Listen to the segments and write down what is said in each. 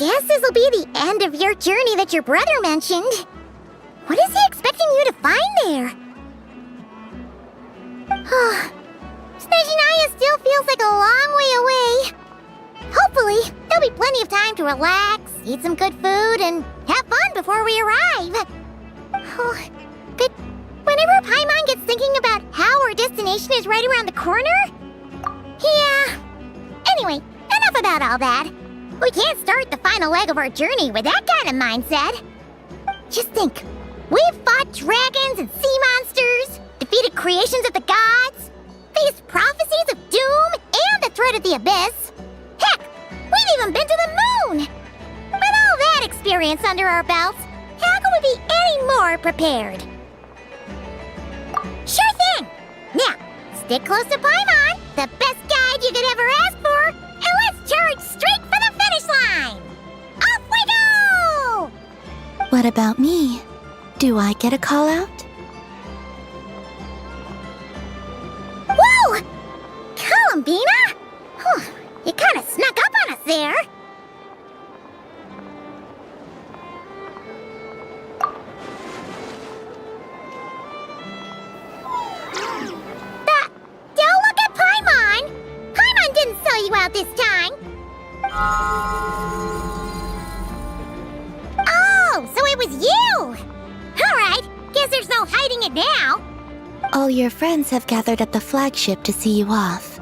guess this'll be the end of your journey that your brother mentioned. What is he expecting you to find there? Snezhnaya still feels like a long way away. Hopefully, there'll be plenty of time to relax, eat some good food, and have fun before we arrive. But whenever Paimon gets thinking about how our destination is right around the corner... Yeah. Anyway, enough about all that. We can't start the final leg of our journey with that kind of mindset. Just think. We've fought dragons and sea monsters, defeated creations of the gods, faced prophecies of doom and the threat of the abyss. Heck, we've even been to the moon! With all that experience under our belts, how can we be any more prepared? Sure thing! Now, stick close to Paimon, the best guide you could ever ask for, and let's charge straight for the finish line! Off we go! What about me? Do I get a call out? Whoa! Columbina? You kind of snuck up on us there. Don't look at Paimon! Paimon didn't sell you out this time. Oh, so it was you! Alright, guess there's no hiding it now. All your friends have gathered at the flagship to see you off.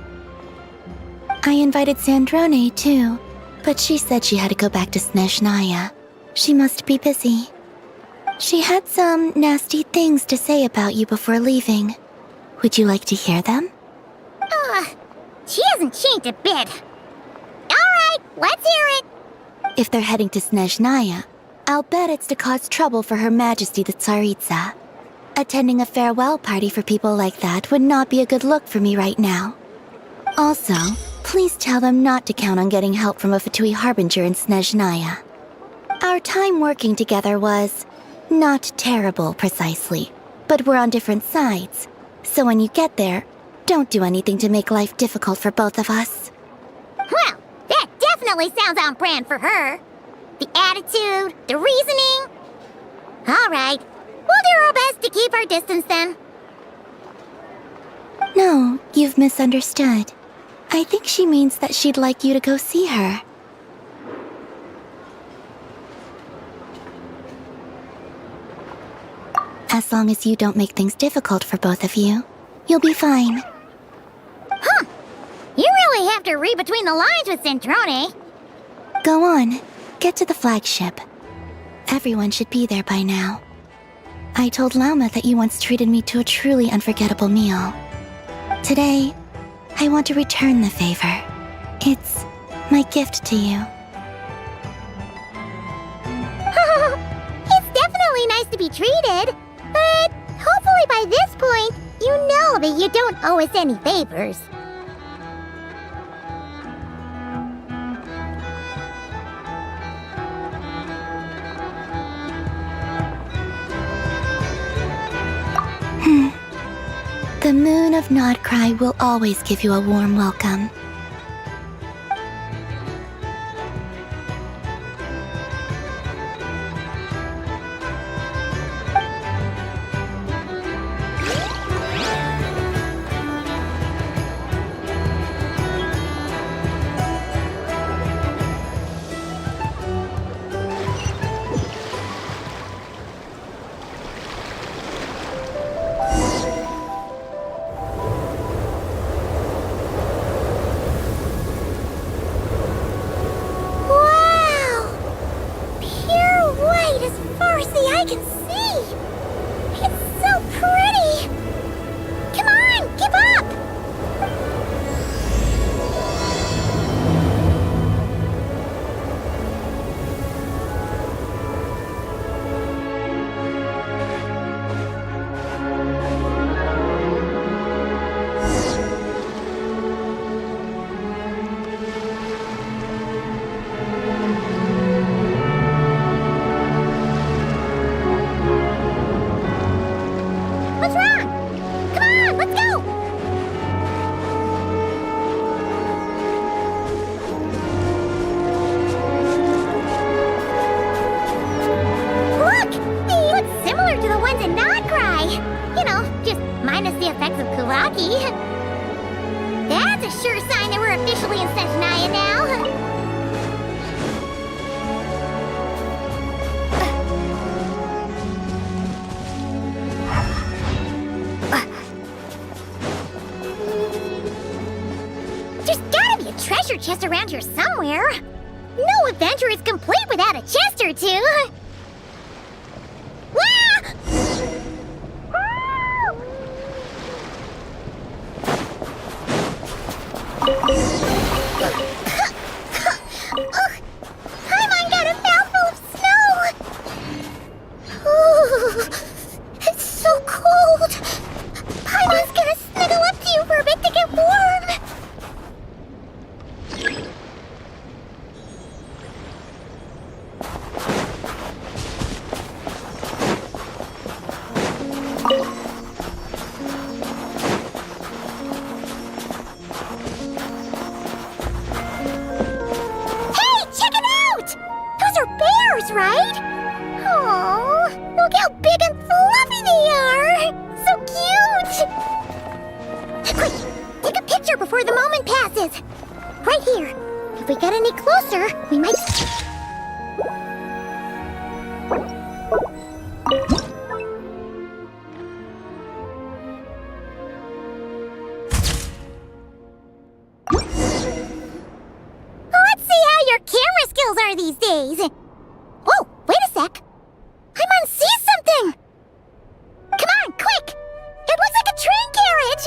I invited Sandrone too, but she said she had to go back to Snezhnaya. She must be busy. She had some nasty things to say about you before leaving. Would you like to hear them? She hasn't changed a bit. Alright, let's hear it. If they're heading to Snezhnaya, I'll bet it's to cause trouble for Her Majesty the Tsaritsa. Attending a farewell party for people like that would not be a good look for me right now. Also, please tell them not to count on getting help from a Fatui Harbinger in Snezhnaya. Our time working together was... not terrible, precisely, but we're on different sides. So when you get there, don't do anything to make life difficult for both of us. Well, that definitely sounds on brand for her. The attitude, the reasoning. All right, we'll do our best to keep our distance then. No, you've misunderstood. I think she means that she'd like you to go see her. As long as you don't make things difficult for both of you, you'll be fine. Huh. You really have to read between the lines with Sandrone. Go on. Get to the flagship. Everyone should be there by now. I told Lauma that you once treated me to a truly unforgettable meal. Today, I want to return the favor. It's my gift to you. It's definitely nice to be treated, but hopefully by this point, you know that you don't owe us any favors. The moon of Nodcry will always give you a warm welcome. chest around here somewhere. No adventure is complete without a chest or two. Wah! Paimon got a mouthful of snow! Ooh, it's so cold! Paimon's gonna snuggle up to you for a bit to get warm! Right? Oh, look how big and fluffy they are! So cute! Quick, take a picture before the moment passes. Right here. If we get any closer, we might... Let's see how your camera skills are these days. Whoa, wait a sec. Paimon sees something! Come on, quick! It looks like a train carriage!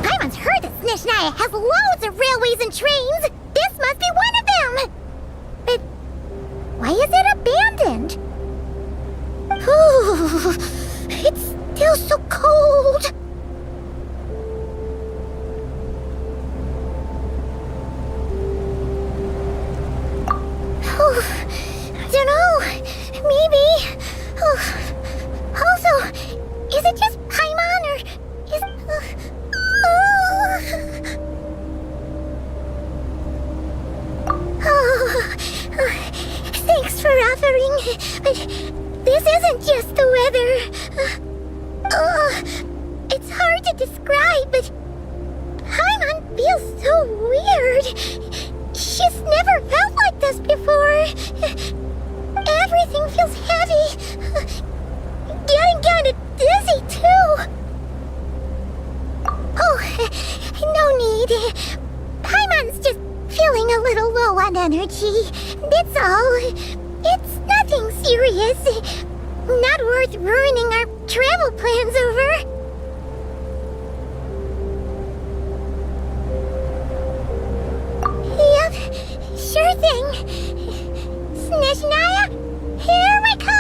Paimon's heard that Snezhnaya has loads of railways and trains! This must be one of them! But why is it abandoned? Ooh, it's still so cold. Oh, I don't know. Maybe. Oh, also, is it just Paimon or is... Thanks for offering, but this isn't just the weather. It's hard to describe, but Paimon feels so weird. She's never felt like this before. Everything feels heavy. Getting kind of dizzy, too. Oh, no need. Paimon's just feeling a little low on energy. That's all. It's nothing serious. Not worth ruining our travel plans over. Yep, sure thing. Snezhnaya, here we come!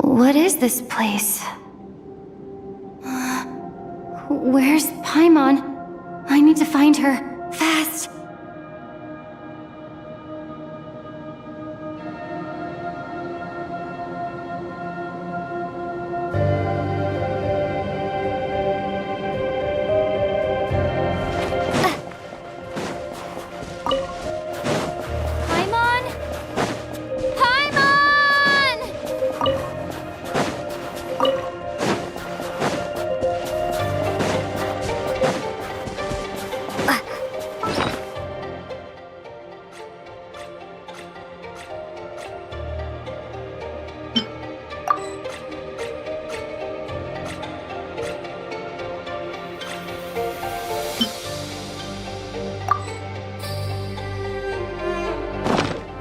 What is this place? Where's Paimon? I need to find her. Fast! Paimon! Paimon!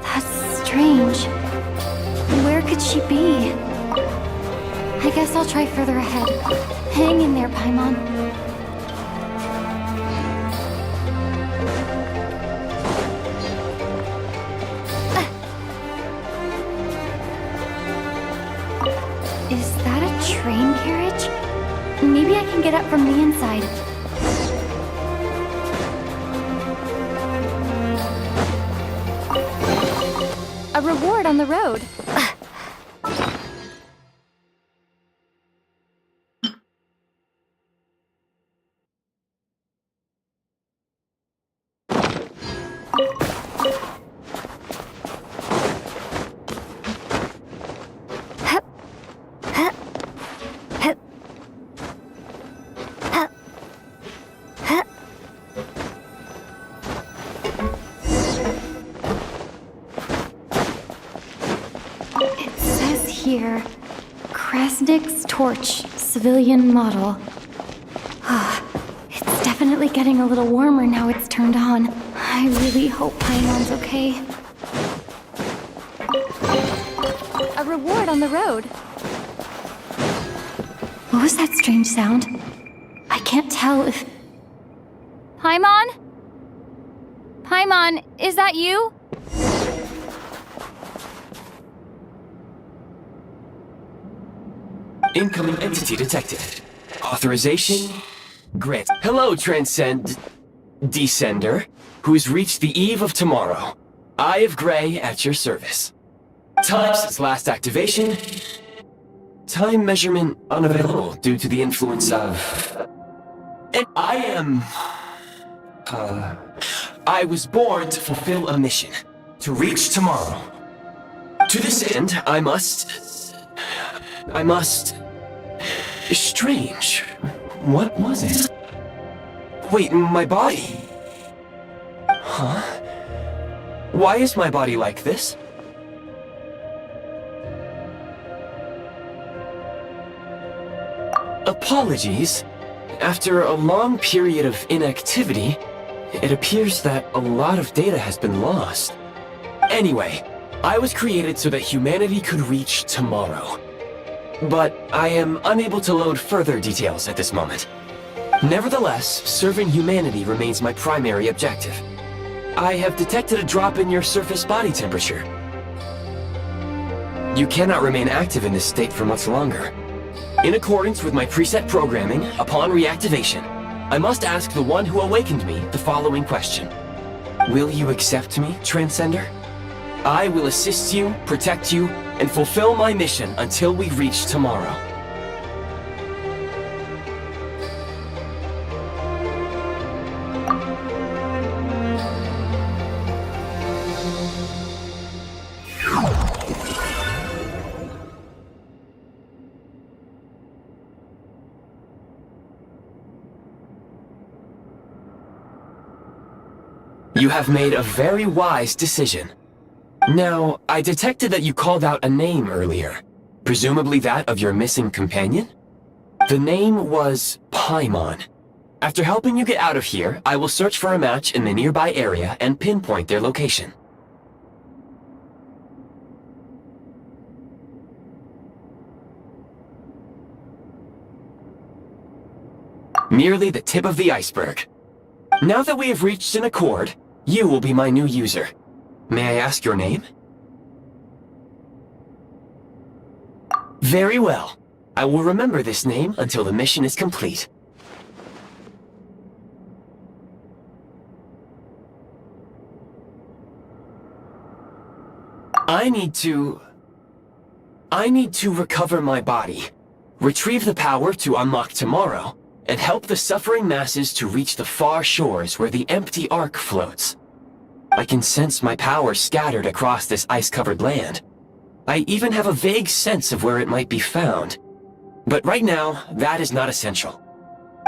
That's strange. Where could she be? I guess I'll try further ahead. Hang in there, Paimon. Is that a train carriage? Maybe I can get up from the inside. A reward on the road. It says here, Krasnik's torch, civilian model. It's definitely getting a little warmer now it's turned on. I really hope Paimon's okay. A reward on the road. What was that strange sound? I can't tell if... Paimon? Paimon, is that you? Incoming entity detected. Authorization grant. Hello, Descender, who's reached the eve of tomorrow. Eye of Grey at your service. Time since last activation. Time measurement unavailable due to the influence of... And I was born to fulfill a mission. To reach tomorrow. To this end, I must... Strange. What was it? Wait, my body? Huh? Why is my body like this? Apologies. After a long period of inactivity, it appears that a lot of data has been lost. Anyway, I was created so that humanity could reach tomorrow. But I am unable to load further details at this moment. Nevertheless, serving humanity remains my primary objective. I have detected a drop in your surface body temperature. You cannot remain active in this state for much longer. In accordance with my preset programming, upon reactivation, I must ask the one who awakened me the following question. Will you accept me, Transcender? I will assist you, protect you, and fulfill my mission until we reach tomorrow. You have made a very wise decision. Now, I detected that you called out a name earlier. Presumably that of your missing companion? The name was Paimon. After helping you get out of here, I will search for a match in the nearby area and pinpoint their location. Merely the tip of the iceberg. Now that we have reached an accord, you will be my new user. May I ask your name? Very well. I will remember this name until the mission is complete. I need to recover my body, retrieve the power to unlock tomorrow, and help the suffering masses to reach the far shores where the empty ark floats. I can sense my power scattered across this ice-covered land. I even have a vague sense of where it might be found. But right now, that is not essential.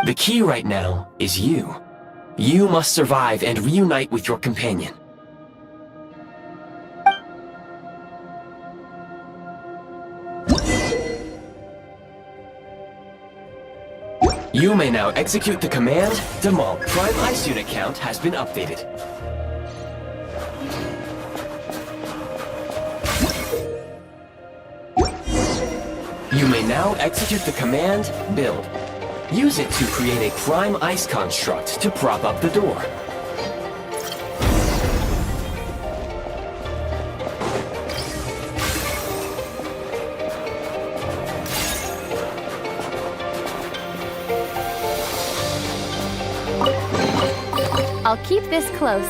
The key right now is you. You must survive and reunite with your companion. You may now execute the command, Demol. Prime Ice Unit count has been updated. You may now execute the command, Build. Use it to create a prime ice construct to prop up the door. I'll keep this close.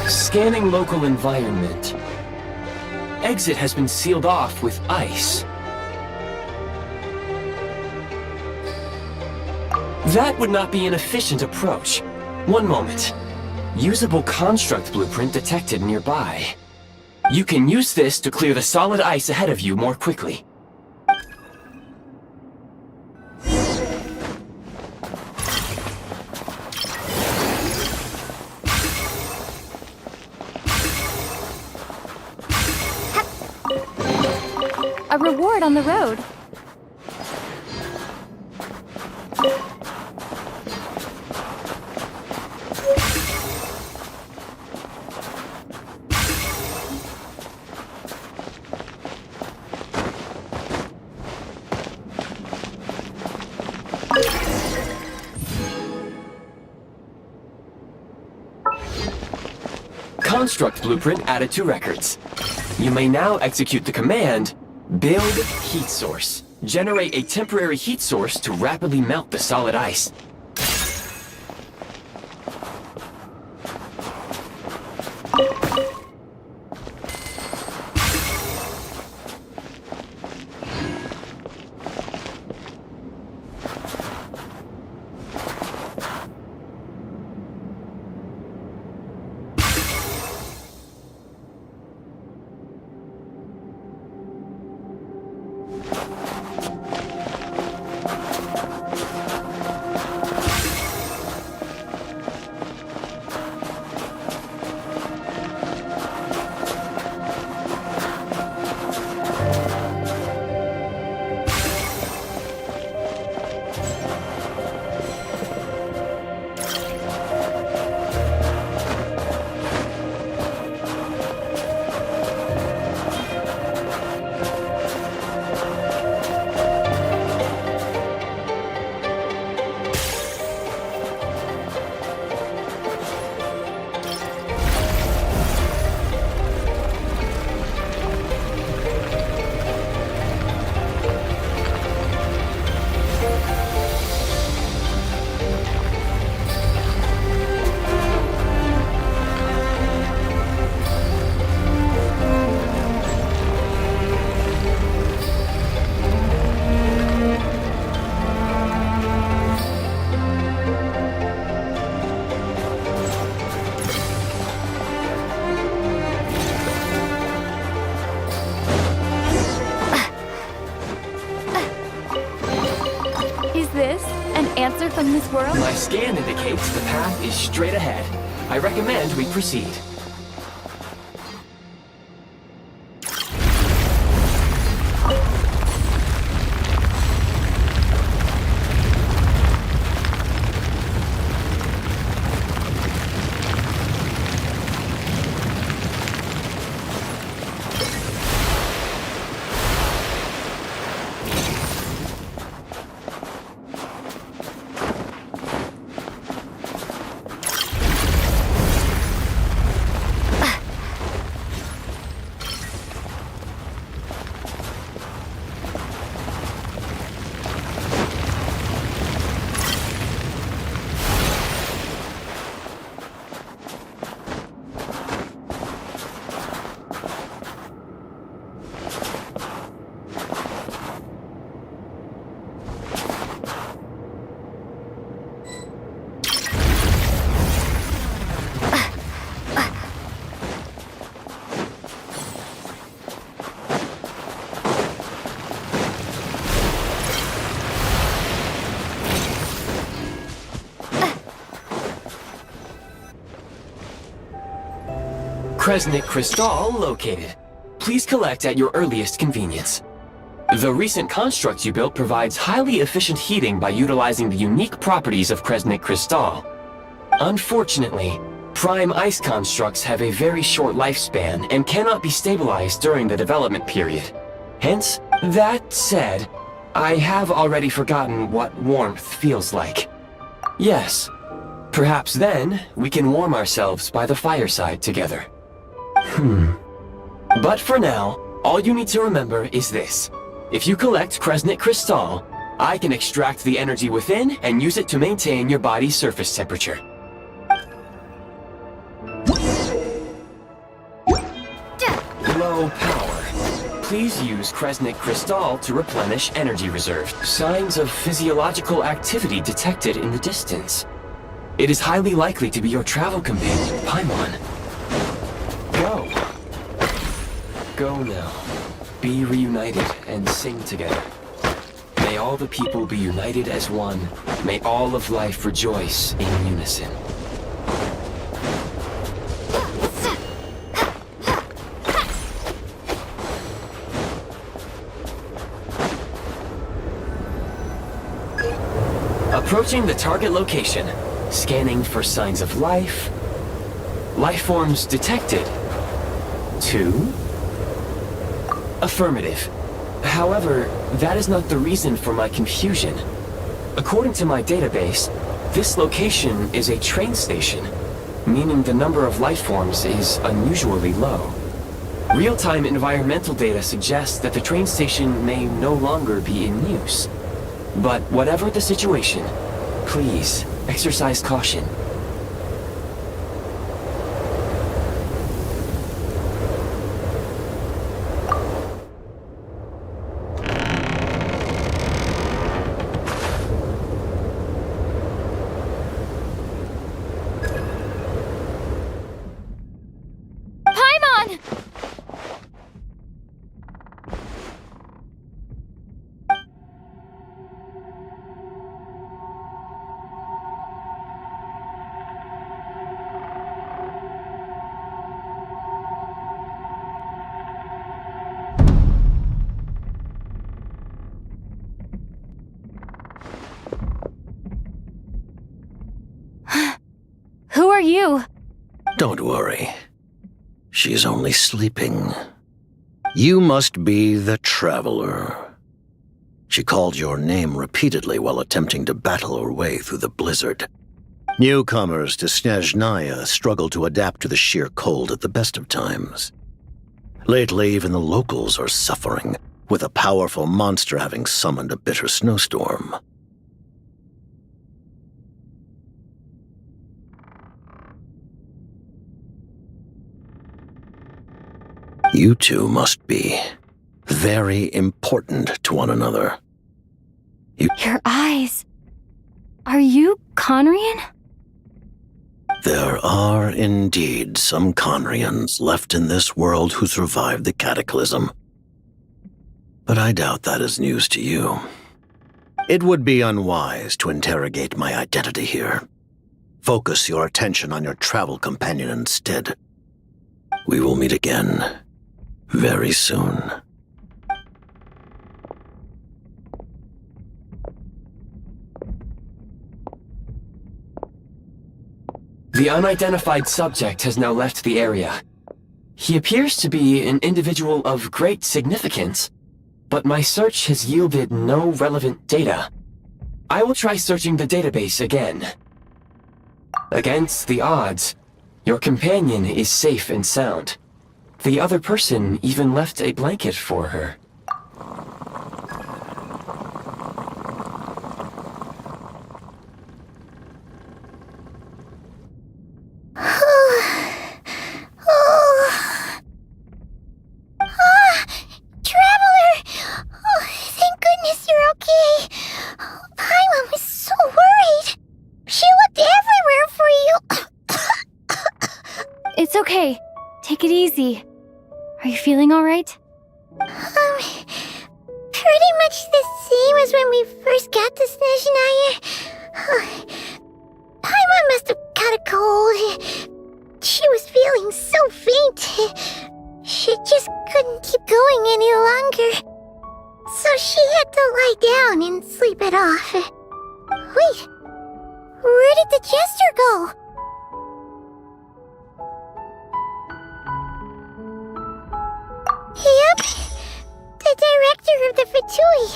Scanning local environment. Exit has been sealed off with ice. That would not be an efficient approach. One moment. Usable construct blueprint detected nearby. You can use this to clear the solid ice ahead of you more quickly. A reward on the road. Construct blueprint added to records. You may now execute the command, Build Heat Source. Generate a temporary heat source to rapidly melt the solid ice. Answer from this world? My scan indicates the path is straight ahead. I recommend we proceed. Kresnik Crystal located. Please collect at your earliest convenience. The recent construct you built provides highly efficient heating by utilizing the unique properties of Kresnik Crystal. Unfortunately, prime ice constructs have a very short lifespan and cannot be stabilized during the development period. Hence, that said, I have already forgotten what warmth feels like. Yes, perhaps then we can warm ourselves by the fireside together. But for now, all you need to remember is this. If you collect Kresnik Crystal, I can extract the energy within and use it to maintain your body's surface temperature. Low power. Please use Kresnik Crystal to replenish energy reserves. Signs of physiological activity detected in the distance. It is highly likely to be your travel companion, Paimon. Go. Go now. Be reunited and sing together. May all the people be united as one. May all of life rejoice in unison. Approaching the target location. Scanning for signs of life. Life forms detected. 2. Affirmative. However, that is not the reason for my confusion. According to my database, this location is a train station, meaning the number of life forms is unusually low. Real-time environmental data suggests that the train station may no longer be in use. But whatever the situation, please exercise caution. Paimon! Who are you? Don't worry. She's only sleeping. You must be the Traveler. She called your name repeatedly while attempting to battle her way through the blizzard. Newcomers to Snezhnaya struggle to adapt to the sheer cold at the best of times. Lately, even the locals are suffering, with a powerful monster having summoned a bitter snowstorm. You two must be very important to one another. Your eyes. Are you Conrian? There are indeed some Conrians left in this world who survived the cataclysm. But I doubt that is news to you. It would be unwise to interrogate my identity here. Focus your attention on your travel companion instead. We will meet again very soon. The unidentified subject has now left the area. He appears to be an individual of great significance, but my search has yielded no relevant data. I will try searching the database again. Against the odds, your companion is safe and sound. The other person even left a blanket for her. It's okay. Take it easy. Are you feeling alright? Pretty much the same as when we first got to Snezhnaya. Paimon must have caught a cold. She She was feeling so faint. She just couldn't keep going any longer. So she had to lie down and sleep it off. Wait, where did the jester go? Yep, the director of the Fatui.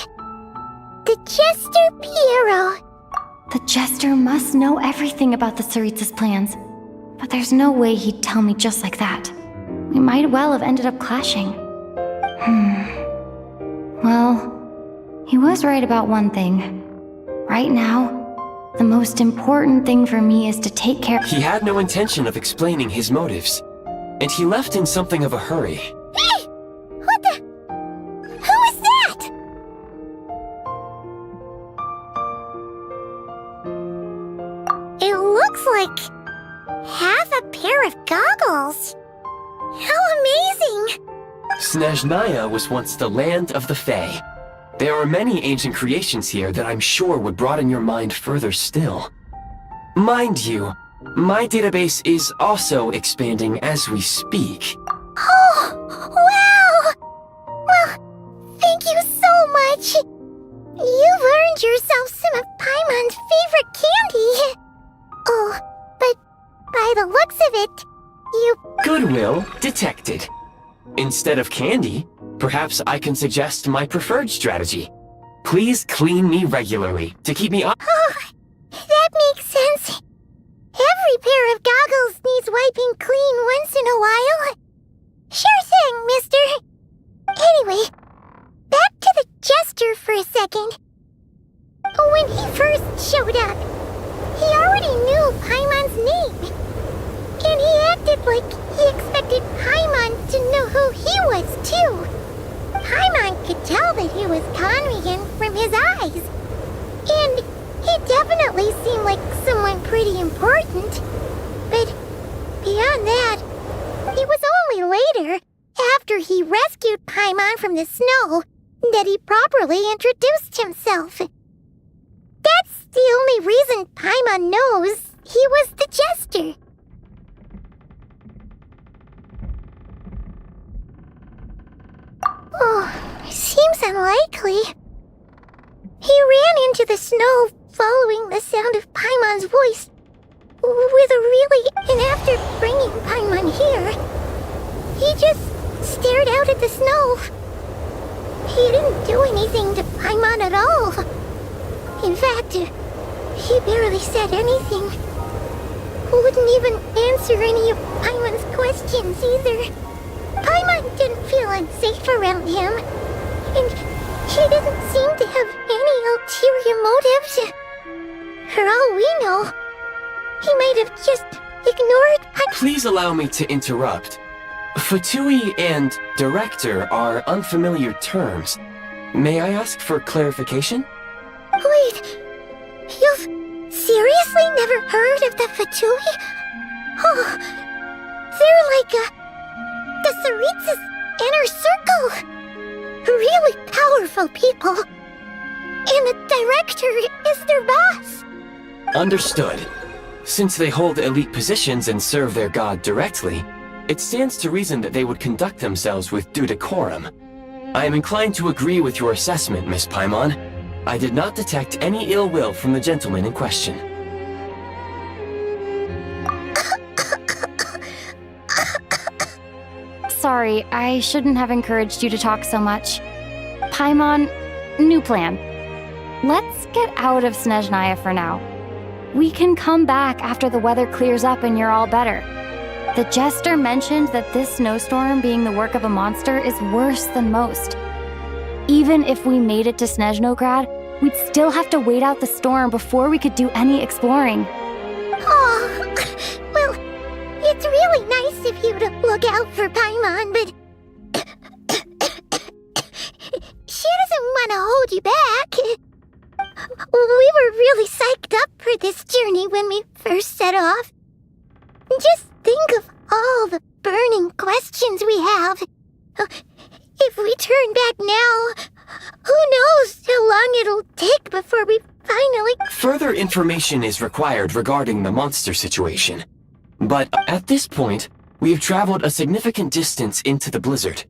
The Jester Piero. The Jester must know everything about the Tsaritsa's plans. But there's no way he'd tell me just like that. We might well have ended up clashing. Well, he was right about one thing. Right now, the most important thing for me is to take care— He had no intention of explaining his motives, and he left in something of a hurry. Hey! What the? Who is that? It looks like half a pair of goggles. How amazing! Snezhnaya was once the land of the Fae. There are many ancient creations here that I'm sure would broaden your mind further still. Mind you, my database is also expanding as we speak. Oh, wow! Well, thank you so much. You've earned yourself some of Paimon's favorite candy. Oh, but by the looks of it, you— Goodwill detected. Instead of candy, perhaps I can suggest my preferred strategy. Please clean me regularly to keep me up. Oh, that makes sense. Every pair of goggles needs wiping clean once in a while. Sure thing, mister. Anyway, back to the Jester for a second. When he first showed up, he already knew Paimon's name. And he acted like he expected Paimon to know who he was, too. Paimon could tell that he was Conrian from his eyes. And he definitely seemed like someone pretty important. But beyond that, it was only later, after he rescued Paimon from the snow, that he properly introduced himself. That's the only reason Paimon knows he was the Jester. Oh, seems unlikely. He ran into the snow following the sound of Paimon's voice with a really— And after bringing Paimon here, he just stared out at the snow. He didn't do anything to Paimon at all. In fact, he barely said anything. Wouldn't even answer any of Paimon's questions either. Paimon didn't feel unsafe around him, and he didn't seem to have any ulterior motives. For all we know, he might have just ignored Paimon. Please allow me to interrupt. Fatui and director are unfamiliar terms. May I ask for clarification? Wait, you've seriously never heard of the Fatui? Oh, they're like the Tsaritsa's inner circle. Really powerful people. And the director is their boss. Understood. Since they hold elite positions and serve their god directly, it stands to reason that they would conduct themselves with due decorum. I am inclined to agree with your assessment, Miss Paimon. I did not detect any ill will from the gentleman in question. Sorry, I shouldn't have encouraged you to talk so much. Paimon, new plan. Let's get out of Snezhnaya for now. We can come back after the weather clears up and you're all better. The Jester mentioned that this snowstorm being the work of a monster is worse than most. Even if we made it to Snezhnograd, we'd still have to wait out the storm before we could do any exploring. Oh, well, it's really nice of you to look out for Paimon, but she doesn't want to hold you back. We were really psyched up for this journey when we first set off. Just think of all the burning questions we have. If we turn back now, who knows how long it'll take before we finally— Further information is required regarding the monster situation. But at this point, we have traveled a significant distance into the blizzard.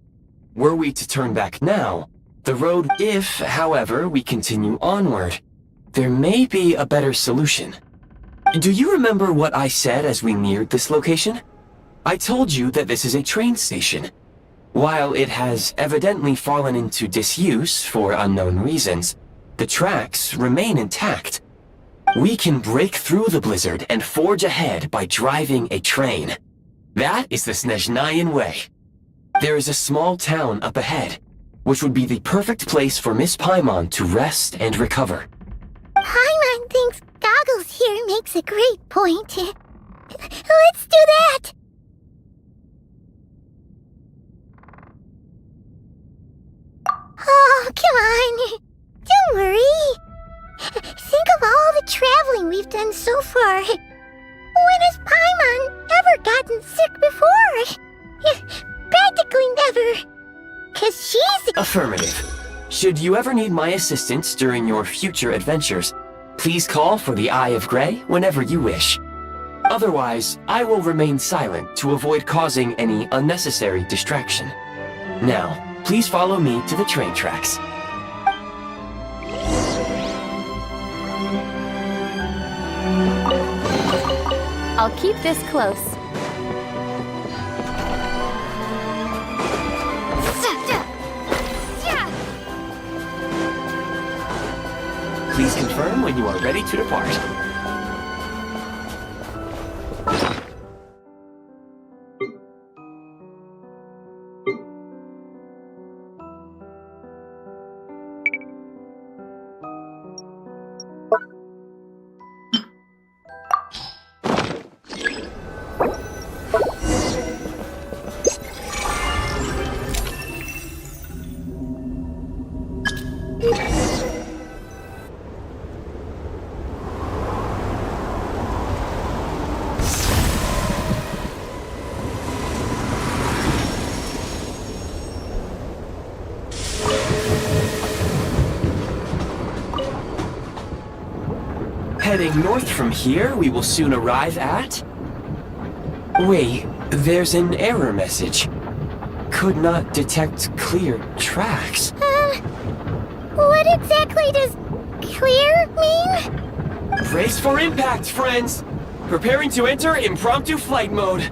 Were we to turn back now, the road, if, however, we continue onward, there may be a better solution. Do you remember what I said as we neared this location? I told you that this is a train station. While it has evidently fallen into disuse for unknown reasons, the tracks remain intact. We can break through the blizzard and forge ahead by driving a train. That is the Snezhnayan way. There is a small town up ahead, which would be the perfect place for Miss Paimon to rest and recover. Paimon thinks Goggles here makes a great point. Let's do that! Oh, come on. Don't worry. Think of all the traveling we've done so far. When has Paimon ever gotten sick before? Practically never. 'Cause she's... Affirmative. Should you ever need my assistance during your future adventures, please call for the Eye of Grey whenever you wish. Otherwise, I will remain silent to avoid causing any unnecessary distraction. Now, please follow me to the train tracks. I'll keep this close. Please confirm when you are ready to depart. Heading north from here, we will soon arrive at... Wait, there's an error message. Could not detect clear tracks. What exactly does clear mean? Brace for impact, friends! Preparing to enter impromptu flight mode.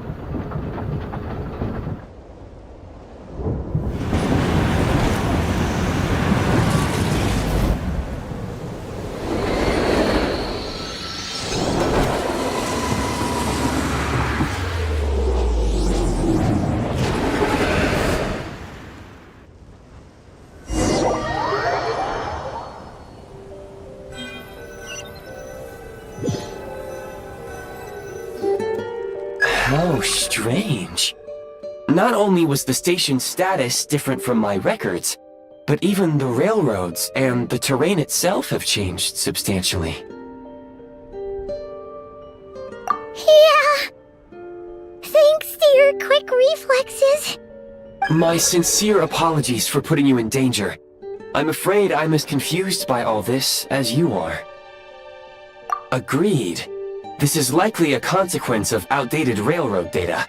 How strange. Not only was the station's status different from my records, but even the railroads and the terrain itself have changed substantially. Yeah. Thanks to your quick reflexes. My sincere apologies for putting you in danger. I'm afraid I'm as confused by all this as you are. Agreed. This is likely a consequence of outdated railroad data.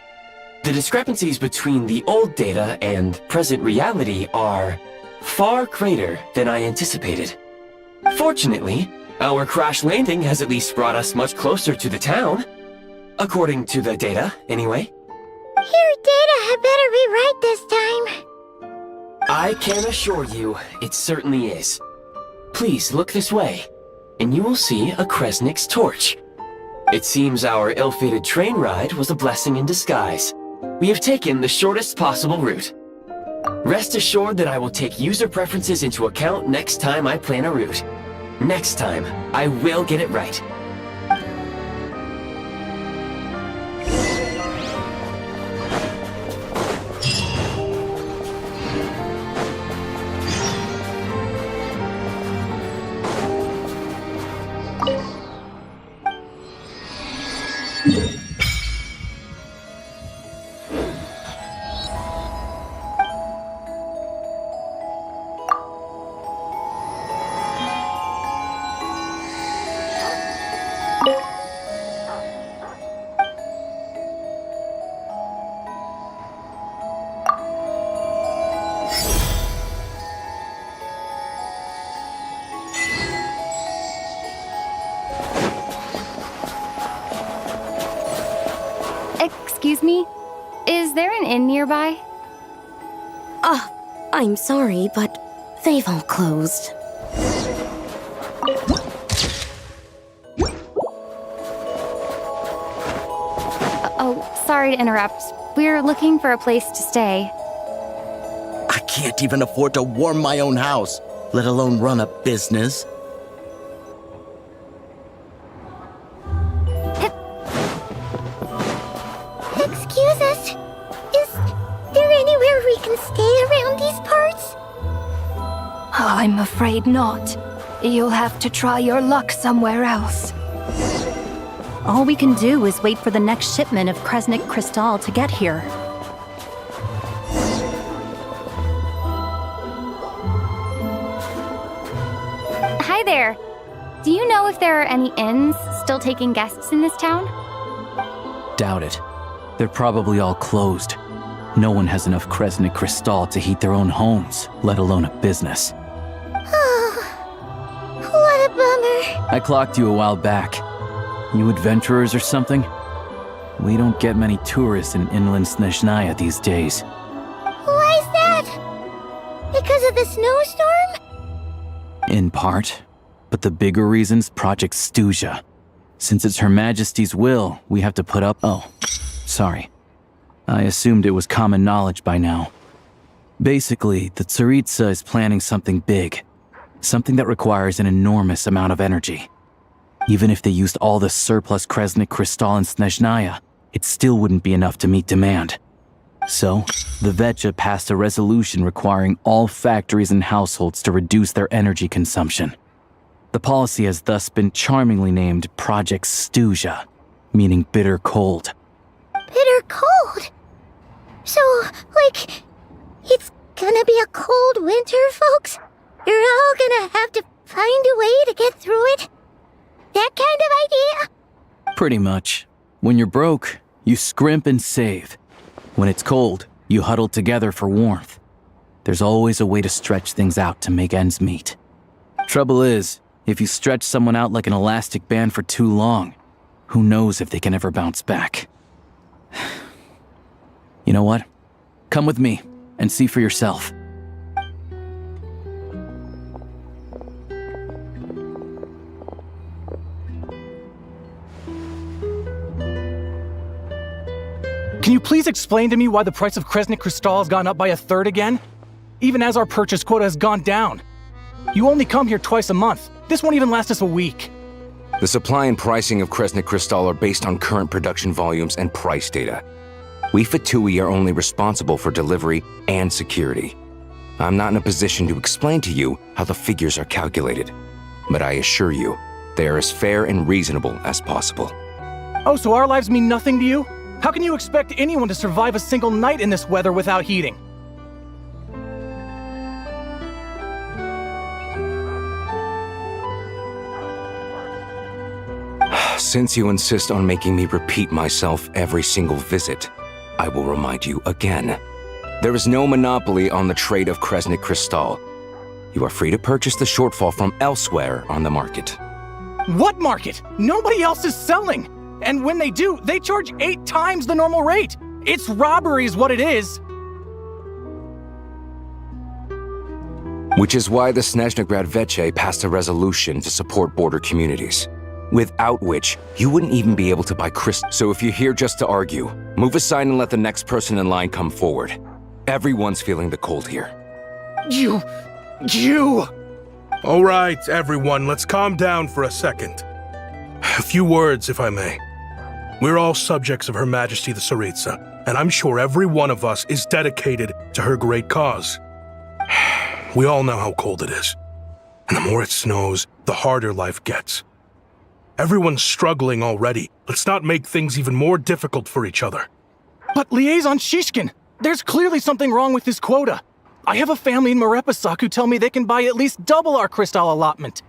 The discrepancies between the old data and present reality are far greater than I anticipated. Fortunately, our crash landing has at least brought us much closer to the town. According to the data, anyway. Your data had better be right this time. I can assure you, it certainly is. Please look this way, and you will see a Kresnik's torch. It seems our ill-fated train ride was a blessing in disguise. We have taken the shortest possible route. Rest assured that I will take user preferences into account next time I plan a route. Next time, I will get it right. Excuse me? Is there an inn nearby? I'm sorry, but they've all closed. Oh, sorry to interrupt. We're looking for a place to stay. I can't even afford to warm my own house, let alone run a business. Excuse us. Is there anywhere we can stay around these parts? I'm afraid not. You'll have to try your luck somewhere else. All we can do is wait for the next shipment of Kresnik Crystal to get here. Hi there. Do you know if there are any inns still taking guests in this town? Doubt it. They're probably all closed. No one has enough Kresnik Crystal to heat their own homes, let alone a business. What a bummer. I clocked you a while back. You adventurers or something? We don't get many tourists in inland Snezhnaya these days. Why's that? Because of the snowstorm? In part. But the bigger reason's Project Stuzha. Since it's Her Majesty's will, we have to put up— Oh, sorry. I assumed it was common knowledge by now. Basically, the Tsaritsa is planning something big. Something that requires an enormous amount of energy. Even if they used all the surplus Kresnik Crystal in Snezhnaya, it still wouldn't be enough to meet demand. So, the Vecha passed a resolution requiring all factories and households to reduce their energy consumption. The policy has thus been charmingly named Project Stuzha, meaning bitter cold. Bitter cold? So, like, it's gonna be a cold winter, folks? You're all gonna have to find a way to get through it? That kind of idea? Pretty much. When you're broke, you scrimp and save. When it's cold, you huddle together for warmth. There's always a way to stretch things out to make ends meet. Trouble is, if you stretch someone out like an elastic band for too long, who knows if they can ever bounce back. You know what? Come with me and see for yourself. Can you please explain to me why the price of Kresnik Crystal has gone up by 1/3 again? Even as our purchase quota has gone down. You only come here twice a month. This won't even last us a week. The supply and pricing of Kresnik Crystal are based on current production volumes and price data. We Fatui are only responsible for delivery and security. I'm not in a position to explain to you how the figures are calculated, but I assure you, they are as fair and reasonable as possible. Oh, so our lives mean nothing to you? How can you expect anyone to survive a single night in this weather without heating? Since you insist on making me repeat myself every single visit, I will remind you again. There is no monopoly on the trade of Kresnik Crystal. You are free to purchase the shortfall from elsewhere on the market. What market? Nobody else is selling! And when they do, they charge 8 times the normal rate! It's robbery is what it is! Which is why the Snezhnograd Veche passed a resolution to support border communities, without which you wouldn't even be able to buy crystal. So if you're here just to argue, move aside and let the next person in line come forward. Everyone's feeling the cold here. You... All right, everyone, let's calm down for a second. A few words, if I may. We're all subjects of Her Majesty the Tsaritsa, and I'm sure every one of us is dedicated to her great cause. We all know how cold it is, and the more it snows, the harder life gets. Everyone's struggling already. Let's not make things even more difficult for each other. But Liaison Shishkin, there's clearly something wrong with this quota. I have a family in Marepasak who tell me they can buy at least double our crystal allotment.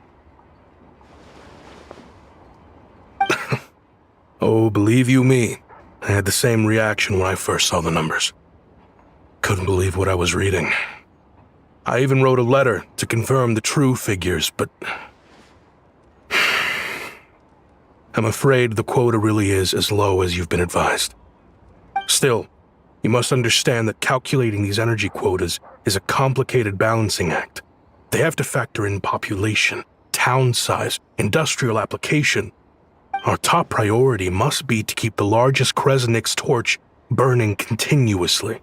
Oh, believe you me, I had the same reaction when I first saw the numbers. Couldn't believe what I was reading. I even wrote a letter to confirm the true figures, but I'm afraid the quota really is as low as you've been advised. Still, you must understand that calculating these energy quotas is a complicated balancing act. They have to factor in population, town size, industrial application. Our top priority must be to keep the largest Kresnik's torch burning continuously.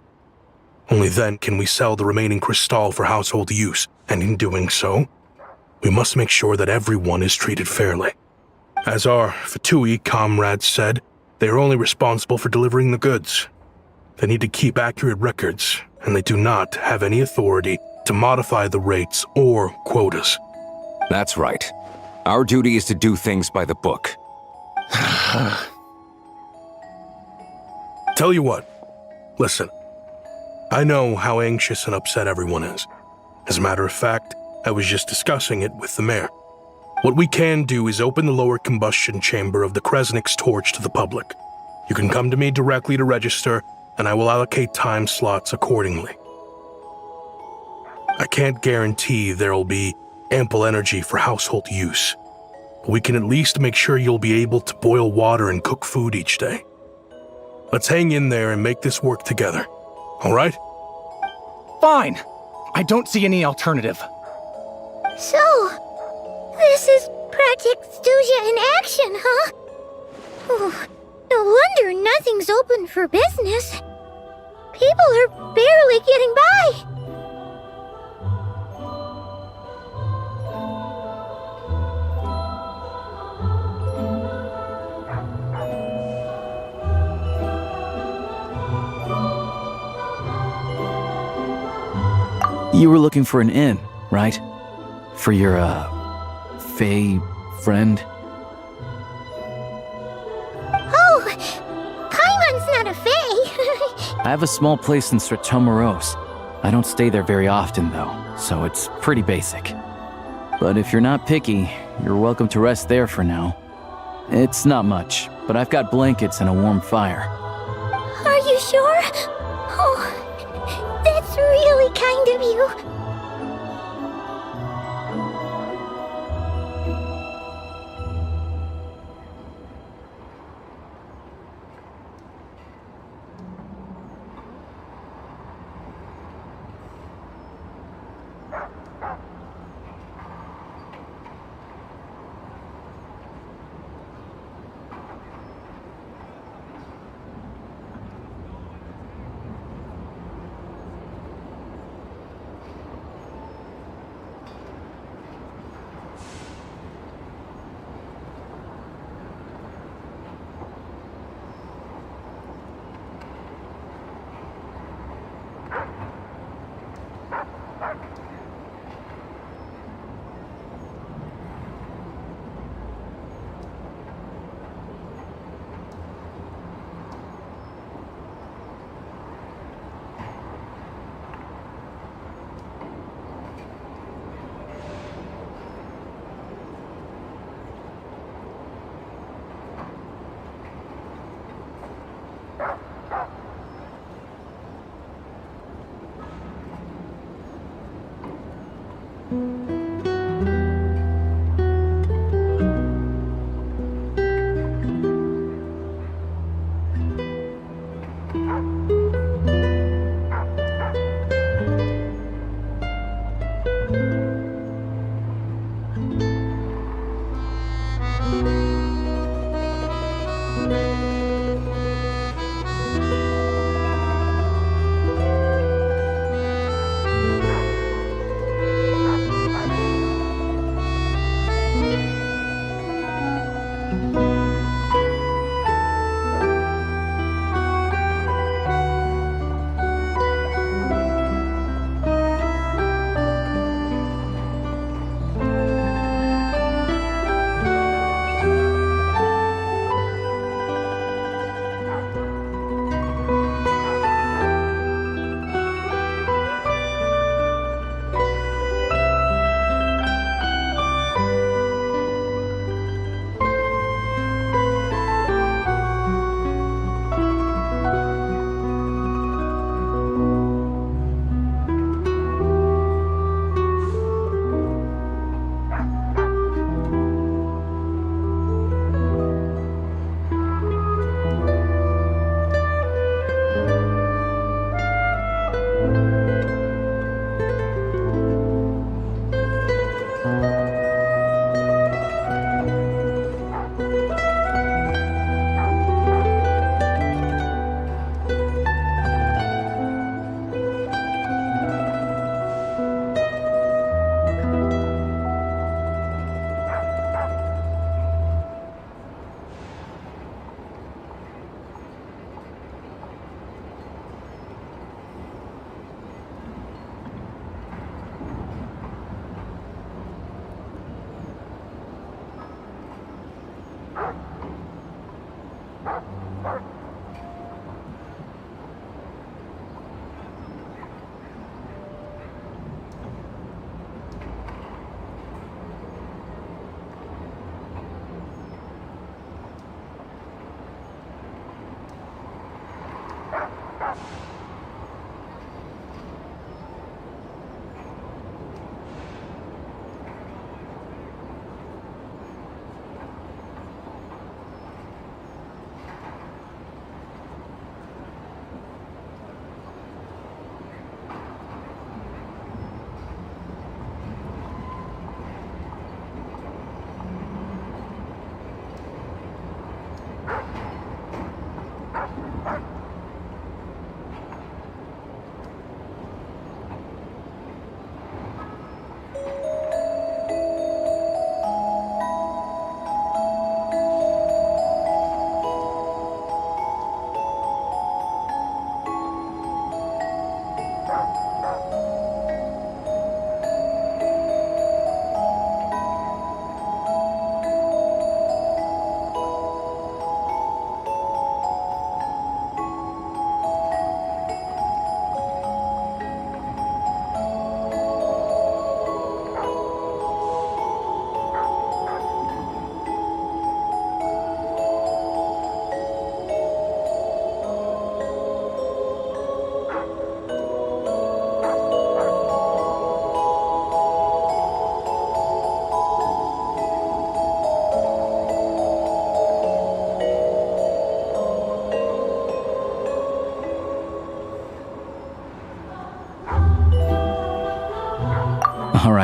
Only then can we sell the remaining crystal for household use, and in doing so, we must make sure that everyone is treated fairly. As our Fatui comrades said, they are only responsible for delivering the goods. They need to keep accurate records, and they do not have any authority to modify the rates or quotas. That's right. Our duty is to do things by the book. Tell you what, listen. I know how anxious and upset everyone is. As a matter of fact, I was just discussing it with the mayor. What we can do is open the lower combustion chamber of the Kresnik's torch to the public. You can come to me directly to register, and I will allocate time slots accordingly. I can't guarantee there will be ample energy for household use, but we can at least make sure you'll be able to boil water and cook food each day. Let's hang in there and make this work together, all right? Fine. I don't see any alternative. So, this is Project Stuja in action, huh? Oh, no wonder nothing's open for business. People are barely getting by. You were looking for an inn, right? For your, Fae friend? Oh, Paimon's not a fae. I have a small place in Stratomaros. I don't stay there very often, though, so it's pretty basic. But if you're not picky, you're welcome to rest there for now. It's not much, but I've got blankets and a warm fire. Are you sure? Oh, that's really kind of you.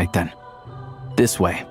Right then. This way.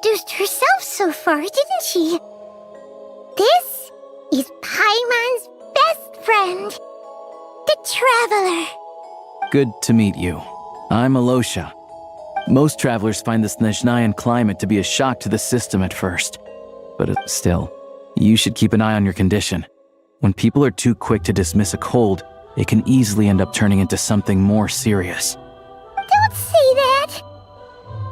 introduced herself so far, didn't she? This is Paimon's best friend, the Traveler. Good to meet you. I'm Alosha. Most travelers find the Snezhnayan climate to be a shock to the system at first. But still, you should keep an eye on your condition. When people are too quick to dismiss a cold, it can easily end up turning into something more serious. Don't say that!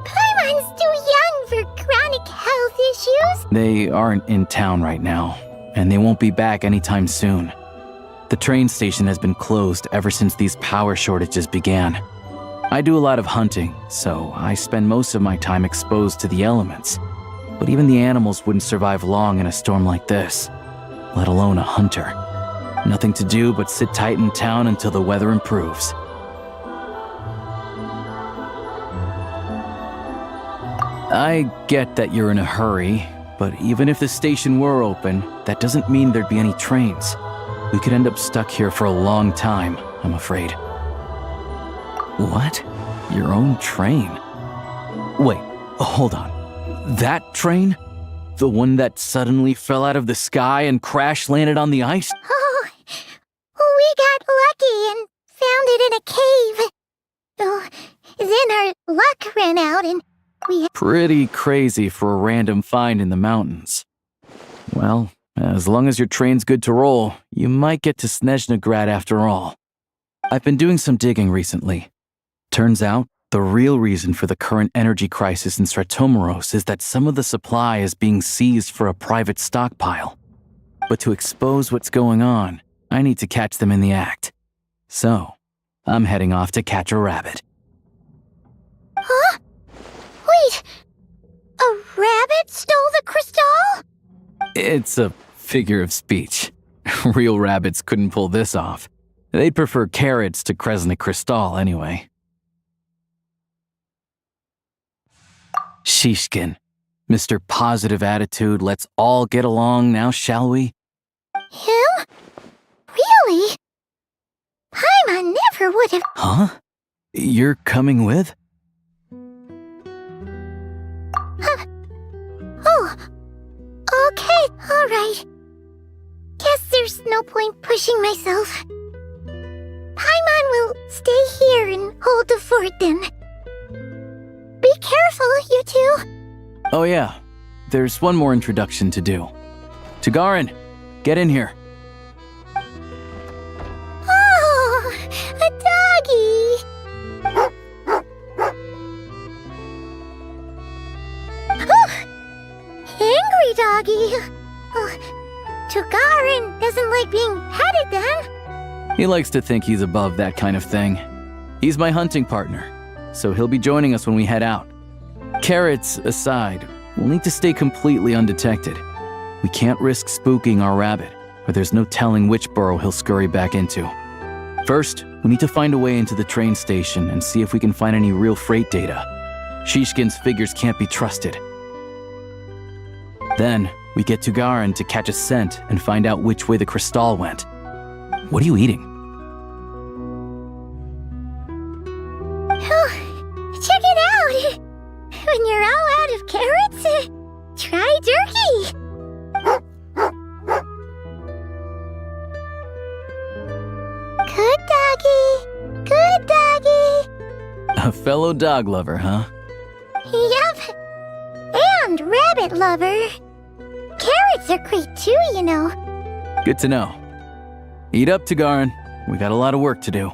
Paimon's too young for chronic health issues. They aren't in town right now, and they won't be back anytime soon. The train station has been closed ever since these power shortages began. I do a lot of hunting, so I spend most of my time exposed to the elements. But even the animals wouldn't survive long in a storm like this, let alone a hunter. Nothing to do but sit tight in town until the weather improves. I get that you're in a hurry, but even if the station were open, that doesn't mean there'd be any trains. We could end up stuck here for a long time, I'm afraid. What? Your own train? Wait, hold on. That train? The one that suddenly fell out of the sky and crash-landed on the ice? Oh, we got lucky and found it in a cave. Oh, then our luck ran out and we... Pretty crazy for a random find in the mountains. Well, as long as your train's good to roll, you might get to Snezhnagrad after all. I've been doing some digging recently. Turns out, the real reason for the current energy crisis in Stratomaros is that some of the supply is being seized for a private stockpile. But to expose what's going on, I need to catch them in the act. So, I'm heading off to catch a rabbit. Huh? Wait! A rabbit stole the crystal? It's a figure of speech. Real rabbits couldn't pull this off. They'd prefer carrots to Kresnik Crystal anyway. Shishkin, Mr. Positive Attitude, let's all get along now, shall we? Him? Really? Paimon never would have... Huh? You're coming with? Oh, okay, alright. Guess there's no point pushing myself. Paimon will stay here and hold the fort then. Be careful, you two. Oh yeah, there's one more introduction to do. Tagarin, get in here. Oh, a doggy. Angry doggy. Oh, Tagarin doesn't like being petted then. He likes to think he's above that kind of thing. He's my hunting partner, so he'll be joining us when we head out. Carrots aside, we'll need to stay completely undetected. We can't risk spooking our rabbit, or there's no telling which burrow he'll scurry back into. First, we need to find a way into the train station and see if we can find any real freight data. Shishkin's figures can't be trusted. Then, we get Tagarin to catch a scent and find out which way the crystal went. What are you eating? Oh, check it out! When you're all out of carrots, try jerky! Good doggy! Good doggy! A fellow dog lover, huh? Yep. And rabbit lover. Carrots are great too, you know. Good to know. Eat up, Tagarin. We got a lot of work to do.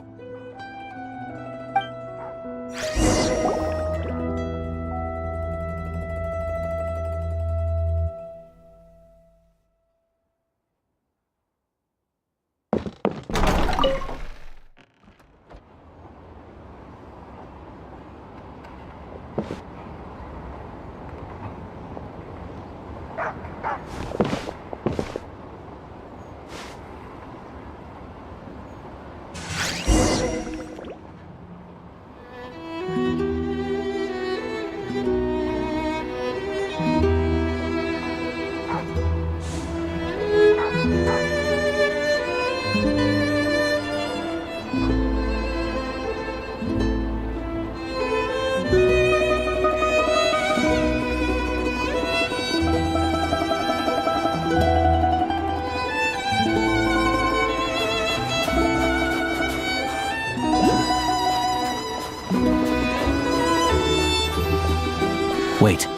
Wait.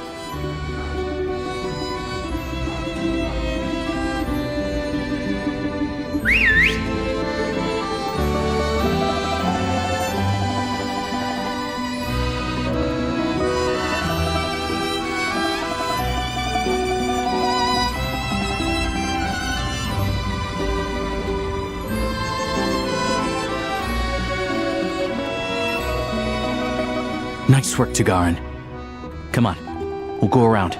Nice work, Tagarin. Come on, we'll go around.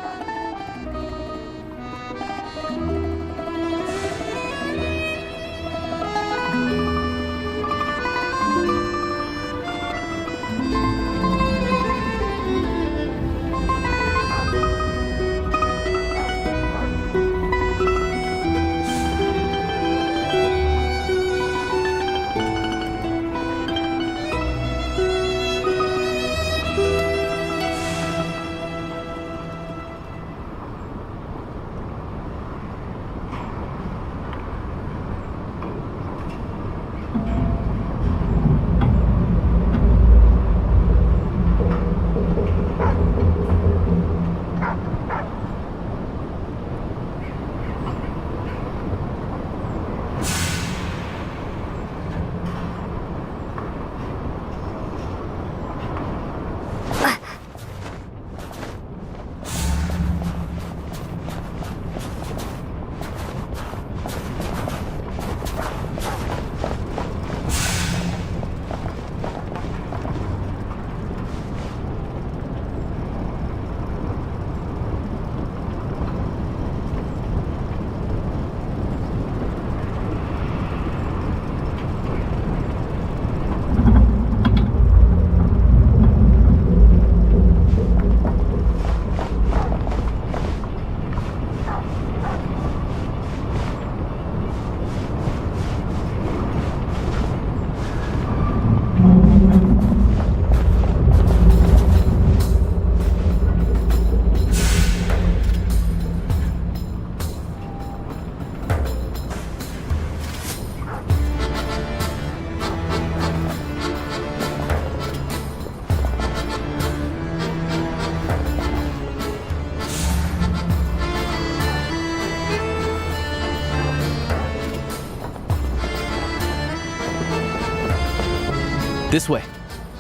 This way.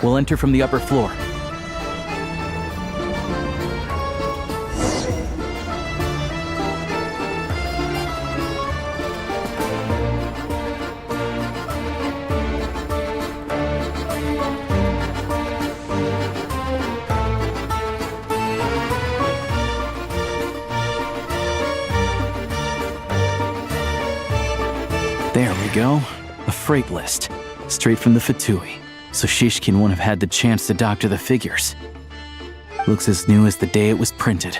We'll enter from the upper floor. There we go. A freight list. Straight from the Fatui. So Shishkin won't have had the chance to doctor the figures. Looks as new as the day it was printed.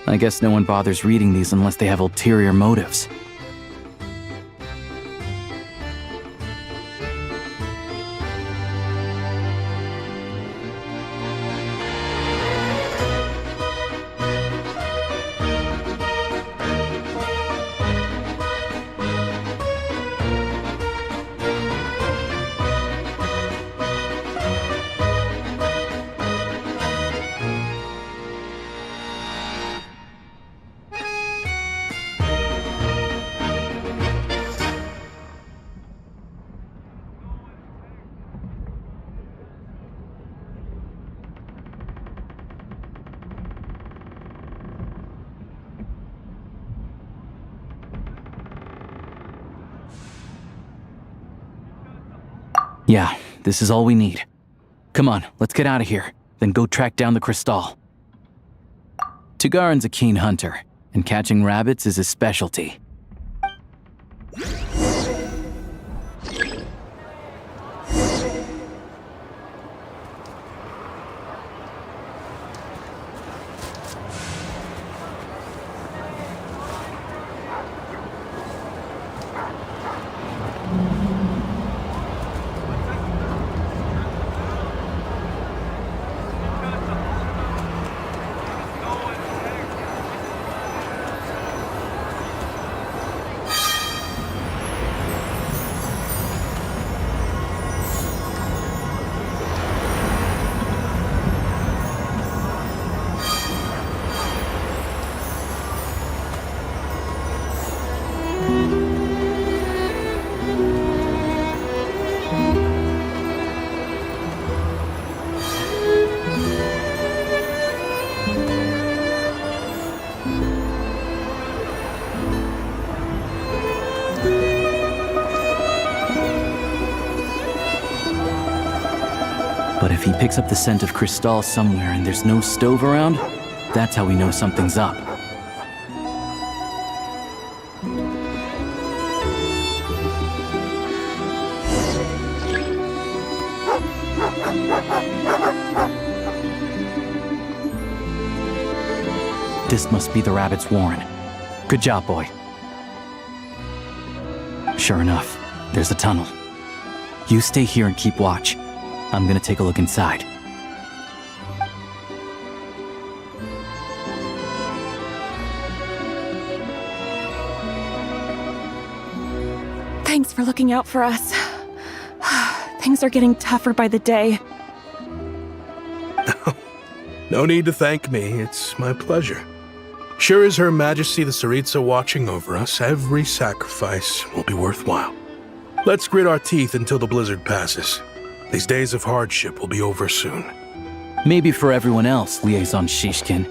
I guess no one bothers reading these unless they have ulterior motives. Yeah, this is all we need. Come on, let's get out of here, then go track down the Crystal. Tagarin's a keen hunter, and catching rabbits is his specialty. But if he picks up the scent of Cristal somewhere and there's no stove around, that's how we know something's up. This must be the rabbit's warren. Good job, boy. Sure enough, there's a tunnel. You stay here and keep watch. I'm gonna take a look inside. Thanks for looking out for us. Things are getting tougher by the day. No need to thank me. It's my pleasure. Sure as Her Majesty the Tsaritsa watching over us, every sacrifice will be worthwhile. Let's grit our teeth until the blizzard passes. These days of hardship will be over soon. Maybe for everyone else, Liaison Shishkin,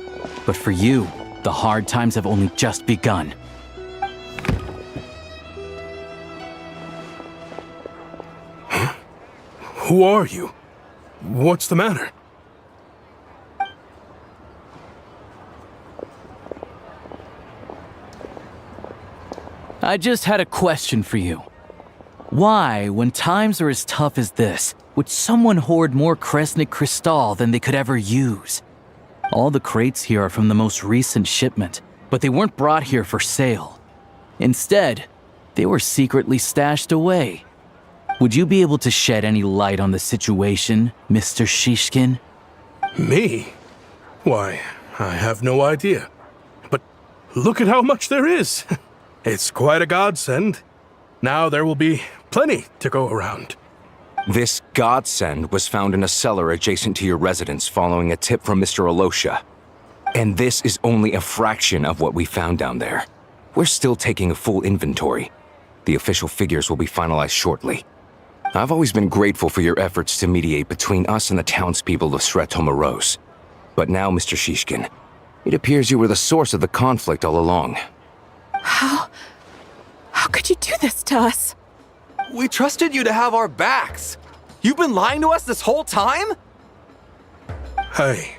but for you, the hard times have only just begun. Huh? Who are you? What's the matter? I just had a question for you. Why, when times are as tough as this, would someone hoard more Kresnik Crystal than they could ever use? All the crates here are from the most recent shipment, but they weren't brought here for sale. Instead, they were secretly stashed away. Would you be able to shed any light on the situation, Mr. Shishkin? Me? Why, I have no idea. But look at how much there is. It's quite a godsend. Now there will be plenty to go around. This godsend was found in a cellar adjacent to your residence following a tip from Mr. Alosha. And this is only a fraction of what we found down there. We're still taking a full inventory. The official figures will be finalized shortly. I've always been grateful for your efforts to mediate between us and the townspeople of Sretomaros. But now, Mr. Shishkin, it appears you were the source of the conflict all along. How could you do this to us? We trusted you to have our backs. You've been lying to us this whole time? Hey,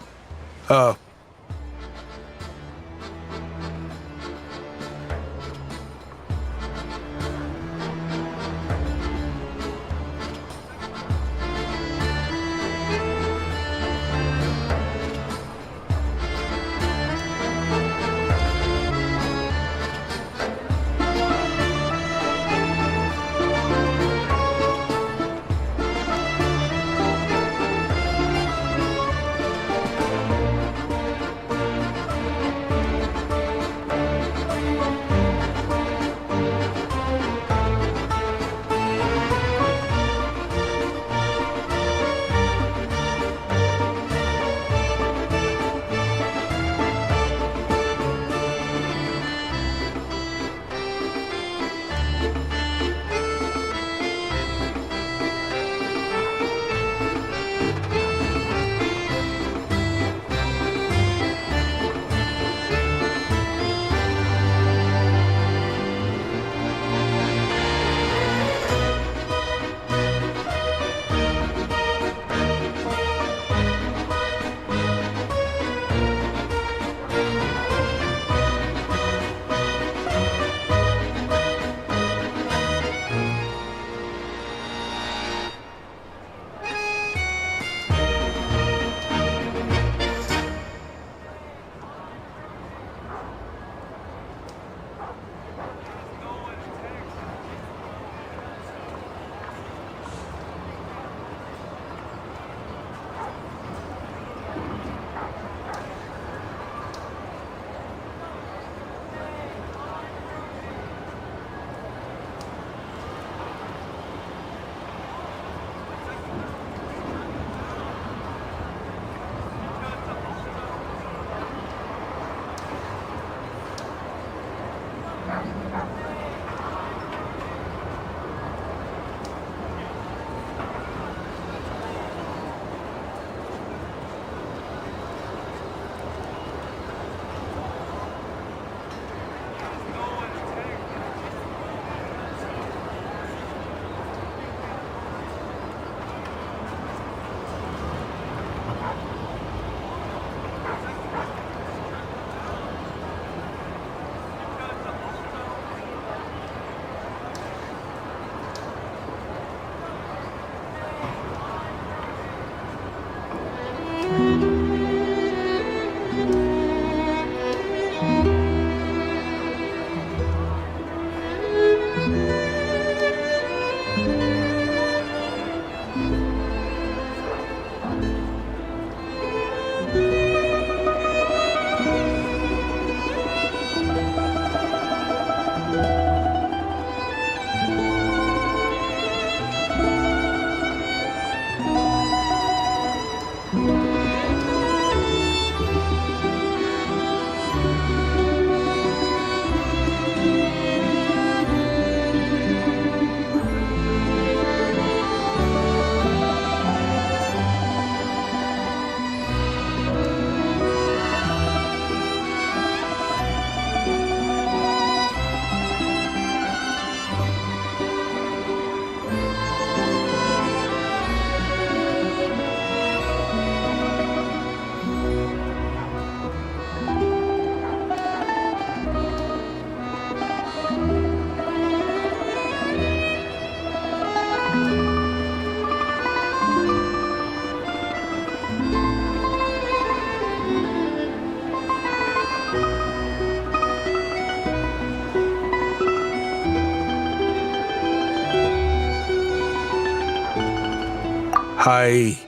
I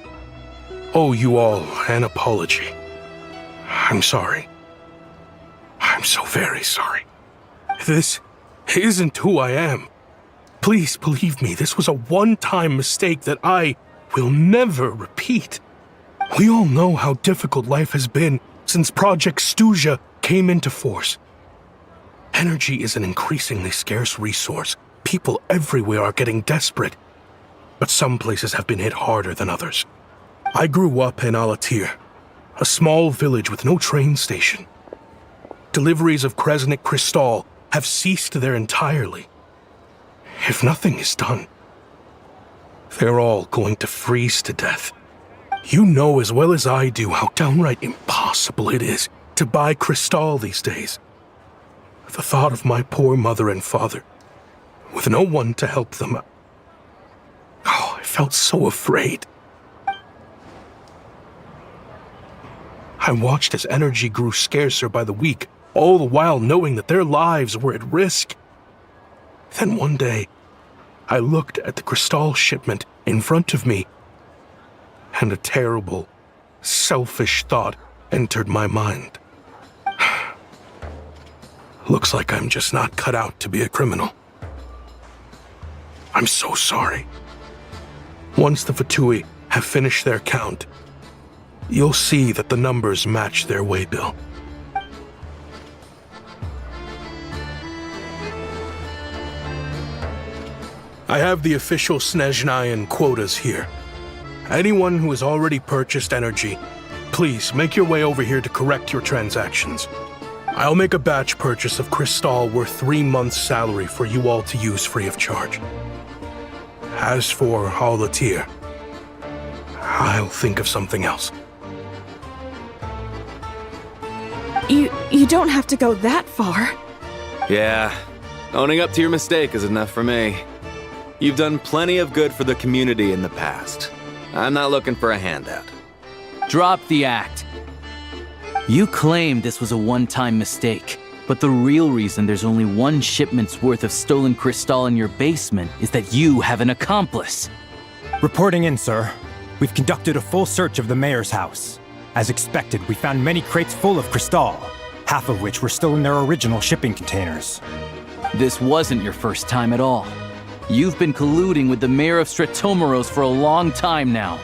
owe you all an apology. I'm sorry. I'm so very sorry. This isn't who I am. Please believe me, this was a one-time mistake that I will never repeat. We all know how difficult life has been since Project Stuja came into force. Energy is an increasingly scarce resource. People everywhere are getting desperate, but some places have been hit harder than others. I grew up in Alatir, a small village with no train station. Deliveries of Kresnik Crystal have ceased there entirely. If nothing is done, they're all going to freeze to death. You know as well as I do how downright impossible it is to buy Crystal these days. The thought of my poor mother and father, with no one to help them, I felt so afraid. I watched as energy grew scarcer by the week, all the while knowing that their lives were at risk. Then one day, I looked at the Crystal shipment in front of me, and a terrible, selfish thought entered my mind. Looks like I'm just not cut out to be a criminal. I'm so sorry. Once the Fatui have finished their count, you'll see that the numbers match their waybill. I have the official Snezhnayan quotas here. Anyone who has already purchased energy, please make your way over here to correct your transactions. I'll make a batch purchase of Crystal worth 3 months' salary for you all to use free of charge. As for Alatir, I'll think of something else. You don't have to go that far. Yeah, owning up to your mistake is enough for me. You've done plenty of good for the community in the past. I'm not looking for a handout. Drop the act. You claim this was a one-time mistake, but the real reason there's only 1 shipment's worth of stolen Crystal in your basement is that you have an accomplice. Reporting in, sir. We've conducted a full search of the mayor's house. As expected, we found many crates full of Crystal, half of which were still in their original shipping containers. This wasn't your first time at all. You've been colluding with the mayor of Stratomeros for a long time now.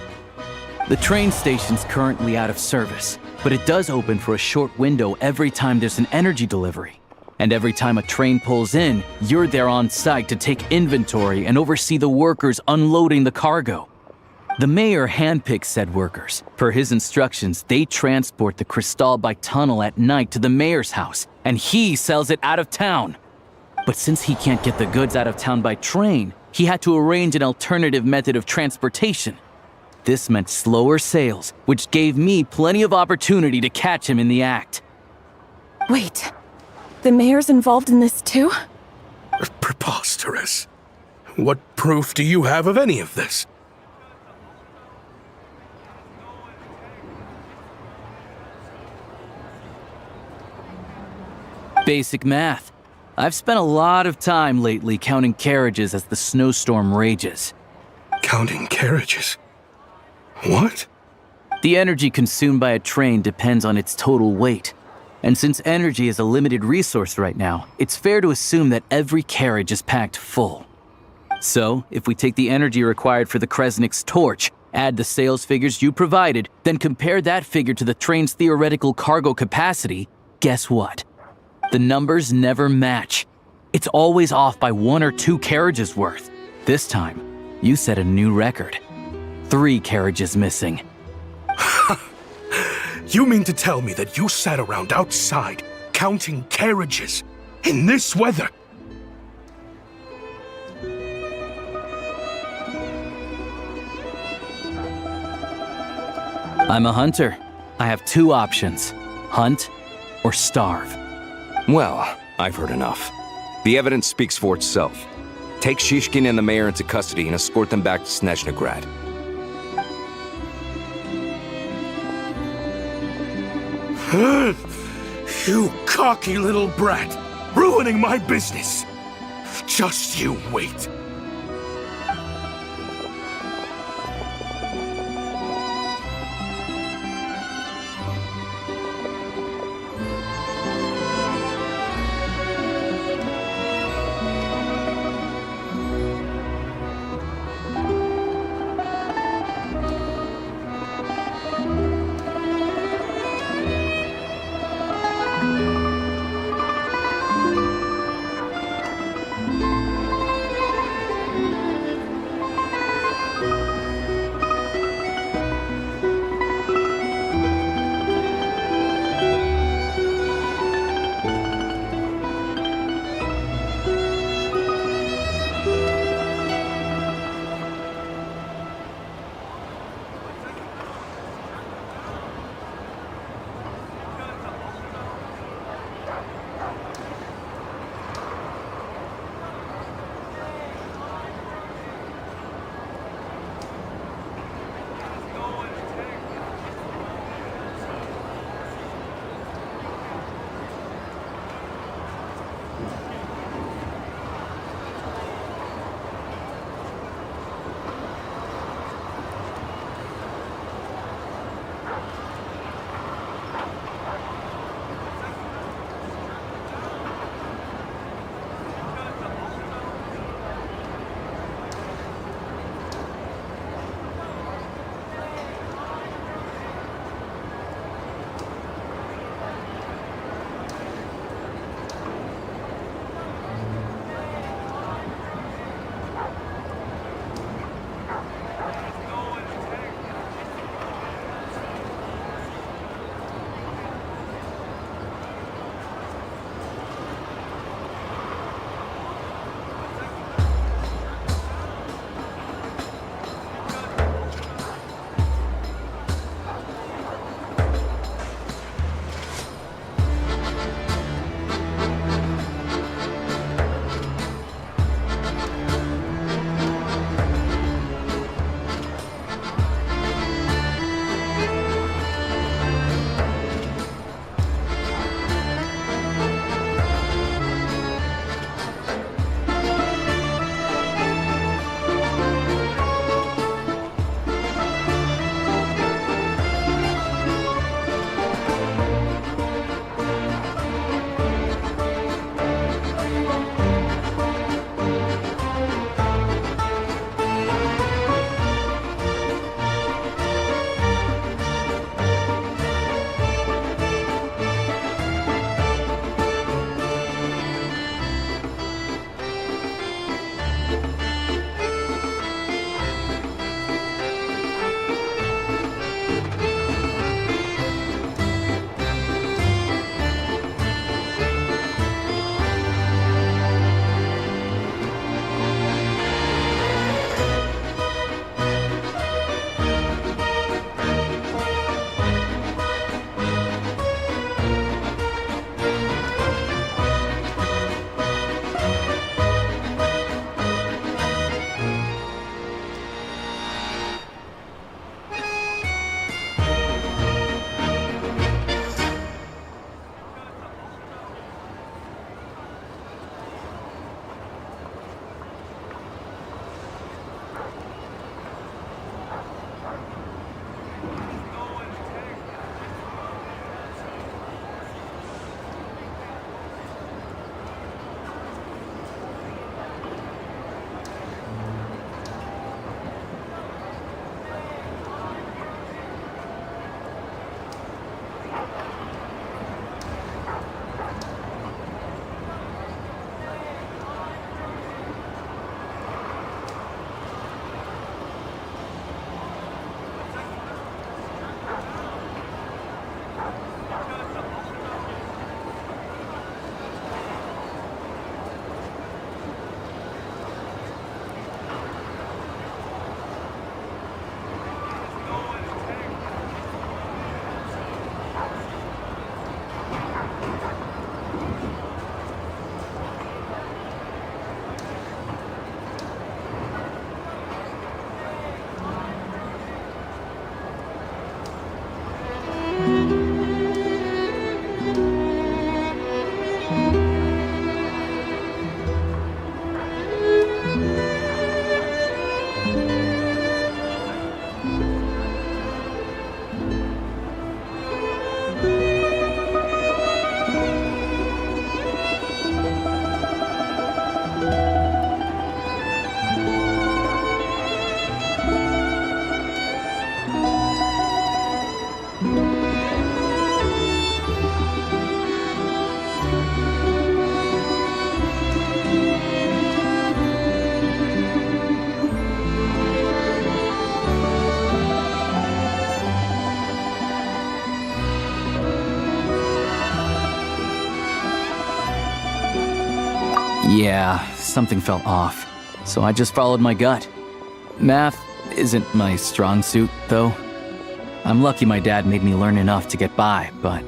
The train station's currently out of service, but it does open for a short window every time there's an energy delivery. And every time a train pulls in, you're there on site to take inventory and oversee the workers unloading the cargo. The mayor handpicks said workers. Per his instructions, they transport the Crystal by tunnel at night to the mayor's house, and he sells it out of town. But since he can't get the goods out of town by train, he had to arrange an alternative method of transportation. This meant slower sales, which gave me plenty of opportunity to catch him in the act. Wait, the mayor's involved in this too? Preposterous. What proof do you have of any of this? Basic math. I've spent a lot of time lately counting carriages as the snowstorm rages. Counting carriages? What? The energy consumed by a train depends on its total weight. And since energy is a limited resource right now, it's fair to assume that every carriage is packed full. So, if we take the energy required for the Kresnik's torch, add the sales figures you provided, then compare that figure to the train's theoretical cargo capacity, guess what? The numbers never match. It's always off by 1 or 2 carriages worth. This time, you set a new record. 3 carriages missing. You mean to tell me that you sat around outside counting carriages in this weather? I'm a hunter. I have 2 options: hunt or starve. Well, I've heard enough. The evidence speaks for itself. Take Shishkin and the mayor into custody and escort them back to Snezhnograd. You cocky little brat, ruining my business. Just you wait. Yeah, something felt off, so I just followed my gut. Math isn't my strong suit, though. I'm lucky my dad made me learn enough to get by, but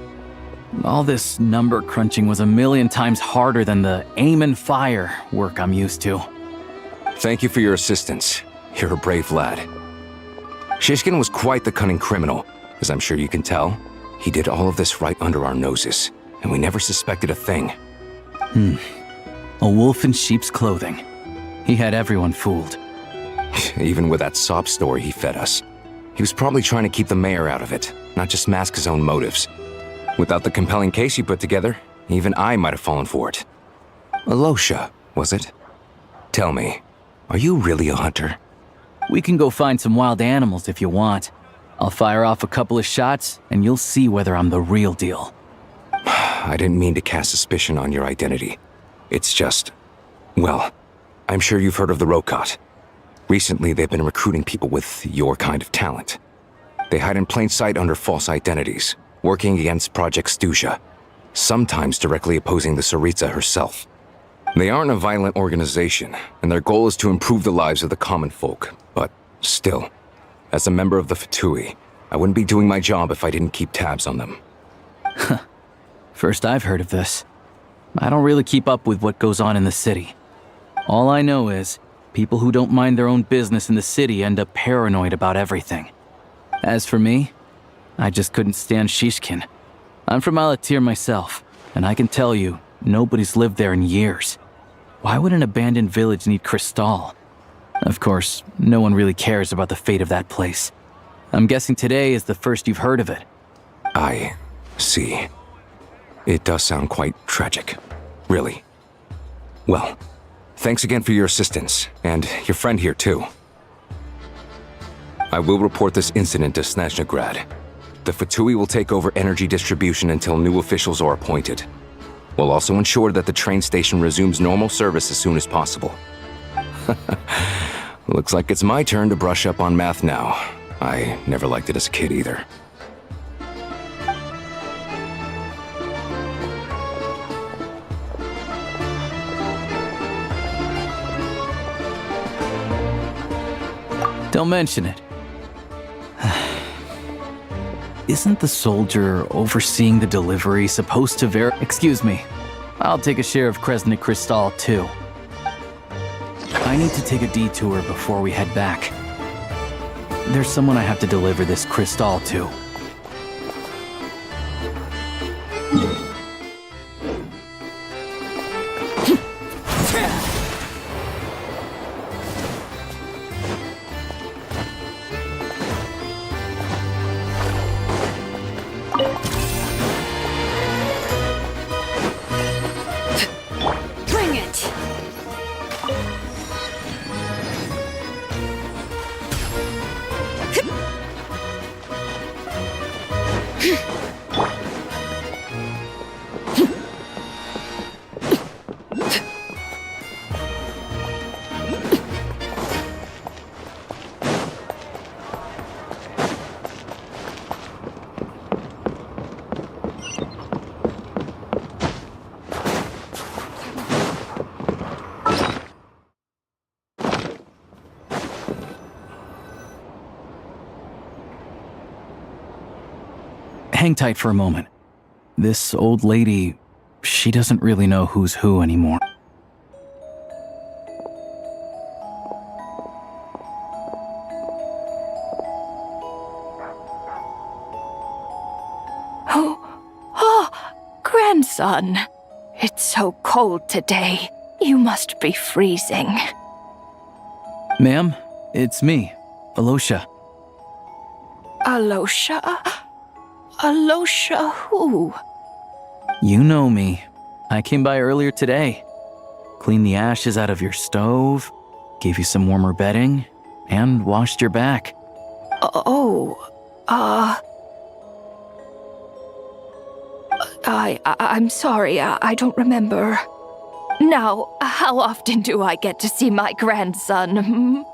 all this number crunching was a million times harder than the aim and fire work I'm used to. Thank you for your assistance. You're a brave lad. Shishkin was quite the cunning criminal, as I'm sure you can tell. He did all of this right under our noses, and we never suspected a thing. A wolf in sheep's clothing. He had everyone fooled. Even with that sob story he fed us. He was probably trying to keep the mayor out of it, not just mask his own motives. Without the compelling case he put together, even I might have fallen for it. Alosha, was it? Tell me, are you really a hunter? We can go find some wild animals if you want. I'll fire off a couple of shots, and you'll see whether I'm the real deal. I didn't mean to cast suspicion on your identity. It's just... well, I'm sure you've heard of the Rokot. Recently, they've been recruiting people with your kind of talent. They hide in plain sight under false identities, working against Project Stuja, sometimes directly opposing the Tsaritsa herself. They aren't a violent organization, and their goal is to improve the lives of the common folk, but still, as a member of the Fatui, I wouldn't be doing my job if I didn't keep tabs on them. First I've heard of this. I don't really keep up with what goes on in the city. All I know is, people who don't mind their own business in the city end up paranoid about everything. As for me, I just couldn't stand Shishkin. I'm from Alatir myself, and I can tell you, nobody's lived there in years. Why would an abandoned village need Crystal? Of course, no one really cares about the fate of that place. I'm guessing today is the first you've heard of it. I see. It does sound quite tragic. Really. Well, thanks again for your assistance, and your friend here too. I will report this incident to Snezhnograd. The Fatui will take over energy distribution until new officials are appointed. We'll also ensure that the train station resumes normal service as soon as possible. Looks like it's my turn to brush up on math now. I never liked it as a kid either. Don't mention it. Isn't the soldier overseeing the delivery supposed to Excuse me. I'll take a share of Kresnik Crystal, too. I need to take a detour before we head back. There's someone I have to deliver this crystal to. Hang tight for a moment. This old lady, she doesn't really know who's who anymore. Grandson. It's so cold today. You must be freezing. Ma'am, it's me, Alosha. Alosha? Alosha who? You know me. I came by earlier today. Cleaned the ashes out of your stove, gave you some warmer bedding, and washed your back. I'm sorry, I don't remember. Now, how often do I get to see my grandson?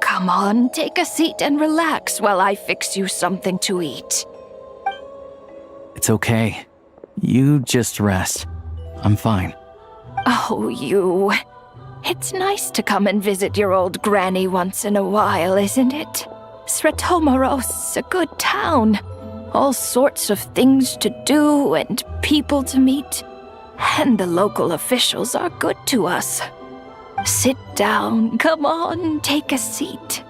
Come on, take a seat and relax while I fix you something to eat. It's okay. You just rest. I'm fine. Oh, you. It's nice to come and visit your old granny once in a while, isn't it? Sretomoros, a good town. All sorts of things to do and people to meet. And the local officials are good to us. Sit down, come on, take a seat.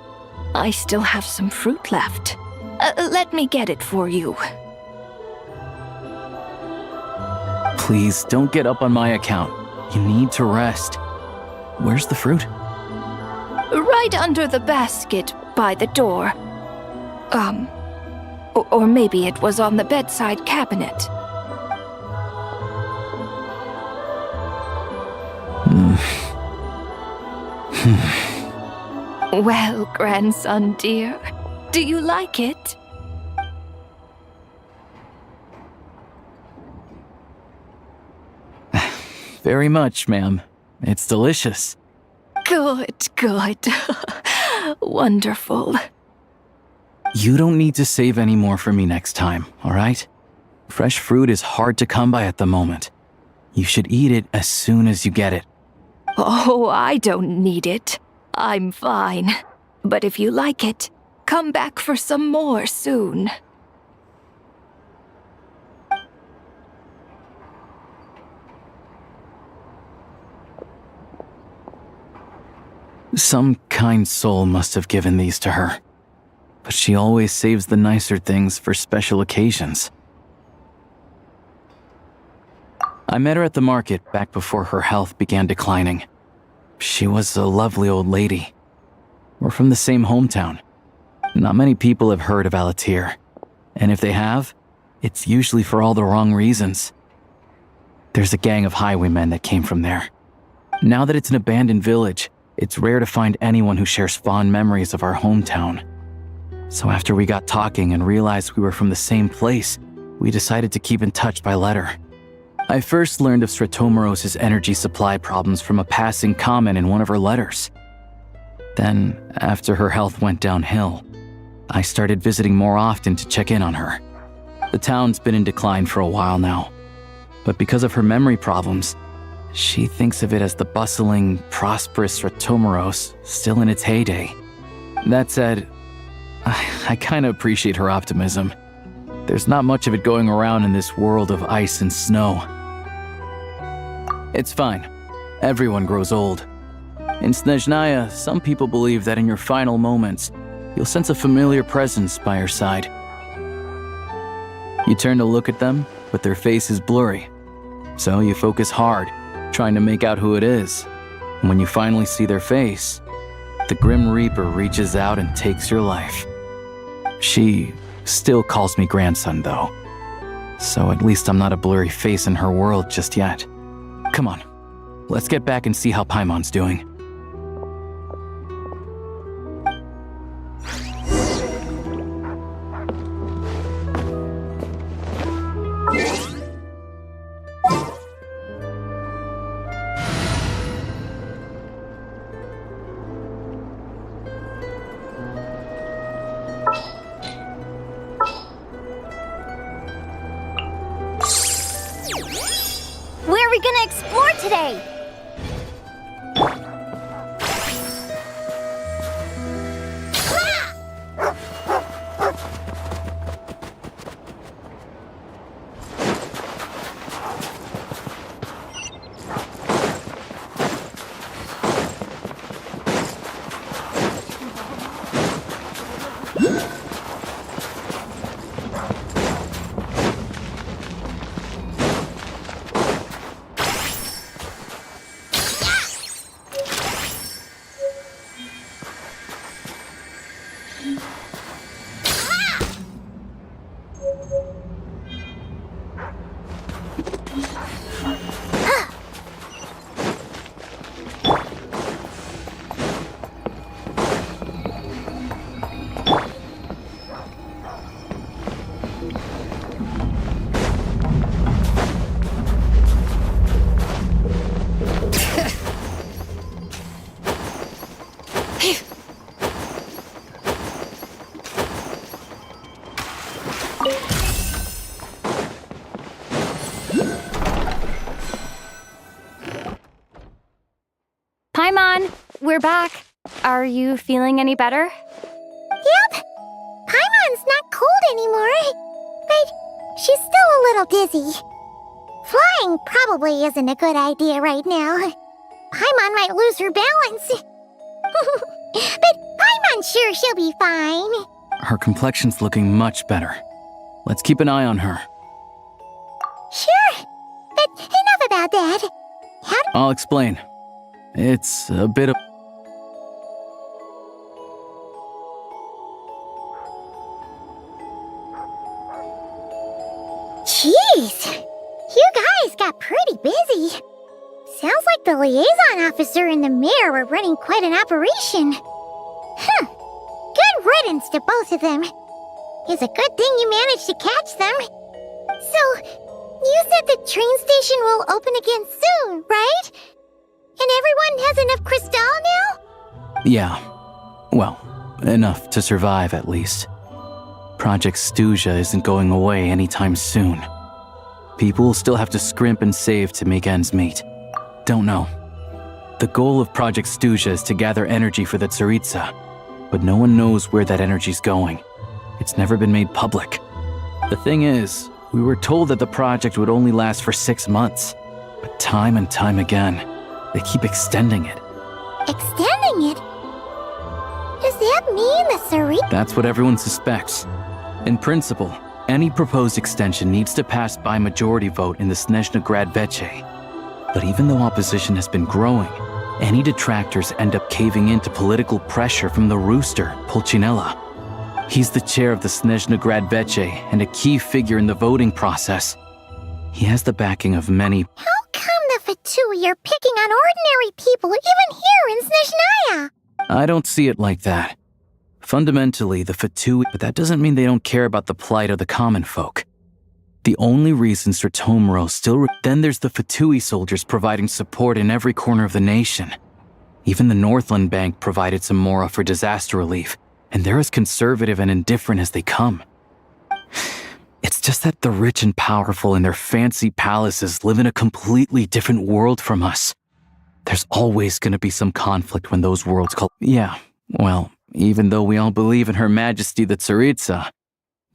I still have some fruit left. Let me get it for you. Please, don't get up on my account. You need to rest. Where's the fruit? Right under the basket by the door. Or maybe it was on the bedside cabinet. Well, grandson dear, do you like it? Very much, ma'am. It's delicious. Good, good. Wonderful. You don't need to save any more for me next time, all right? Fresh fruit is hard to come by at the moment. You should eat it as soon as you get it. Oh, I don't need it. I'm fine. But if you like it, come back for some more soon. Some kind soul must have given these to her. But she always saves the nicer things for special occasions. I met her at the market back before her health began declining. She was a lovely old lady. We're from the same hometown. Not many people have heard of Alatir. And if they have, it's usually for all the wrong reasons. There's a gang of highwaymen that came from there. Now that it's an abandoned village, it's rare to find anyone who shares fond memories of our hometown. So after we got talking and realized we were from the same place, we decided to keep in touch by letter. I first learned of Sretomoros' energy supply problems from a passing comment in one of her letters. Then, after her health went downhill, I started visiting more often to check in on her. The town's been in decline for a while now, but because of her memory problems, she thinks of it as the bustling, prosperous Sretomoros still in its heyday. That said, I kinda appreciate her optimism. There's not much of it going around in this world of ice and snow. It's fine. Everyone grows old. In Snezhnaya, some people believe that in your final moments, you'll sense a familiar presence by your side. You turn to look at them, but their face is blurry. So you focus hard, trying to make out who it is. And when you finally see their face, the Grim Reaper reaches out and takes your life. She still calls me grandson, though. So at least I'm not a blurry face in her world just yet. Come on, let's get back and see how Paimon's doing. Where are we gonna explore today? Paimon, we're back. Are you feeling any better? Yep. Paimon's not cold anymore, but she's still a little dizzy. Flying probably isn't a good idea right now. Paimon might lose her balance. But Paimon's sure she'll be fine. Her complexion's looking much better. Let's keep an eye on her. Sure, but enough about that. I'll explain. It's a bit of... Jeez, you guys got pretty busy. Sounds like the liaison officer and the mayor were running quite an operation. Good riddance to both of them. It's a good thing you managed to catch them. So, you said the train station will open again soon, right? And everyone has enough crystal now? Yeah. Well, enough to survive at least. Project Stuja isn't going away anytime soon. People will still have to scrimp and save to make ends meet. Don't know. The goal of Project Stuja is to gather energy for the Tsaritsa, but no one knows where that energy's going. It's never been made public. The thing is, we were told that the project would only last for 6 months, but time and time again, they keep extending it. Extending it? Does that mean the Tsaritsa? That's what everyone suspects. In principle, any proposed extension needs to pass by majority vote in the Snezhna Grad Veche. But even though opposition has been growing, any detractors end up caving into political pressure from the rooster, Pulcinella. He's the chair of the Snezhna Grad Veche and a key figure in the voting process. He has the backing of many... How come the Fatui are picking on ordinary people even here in Snezhnaya? I don't see it like that. Fundamentally, the Fatui... But that doesn't mean they don't care about the plight of the common folk. The only reason Sratomro still... Then there's the Fatui soldiers providing support in every corner of the nation. Even the Northland Bank provided some mora for disaster relief, and they're as conservative and indifferent as they come. It's just that the rich and powerful in their fancy palaces live in a completely different world from us. There's always going to be some conflict when those worlds call... Yeah, well, even though we all believe in Her Majesty the Tsaritsa,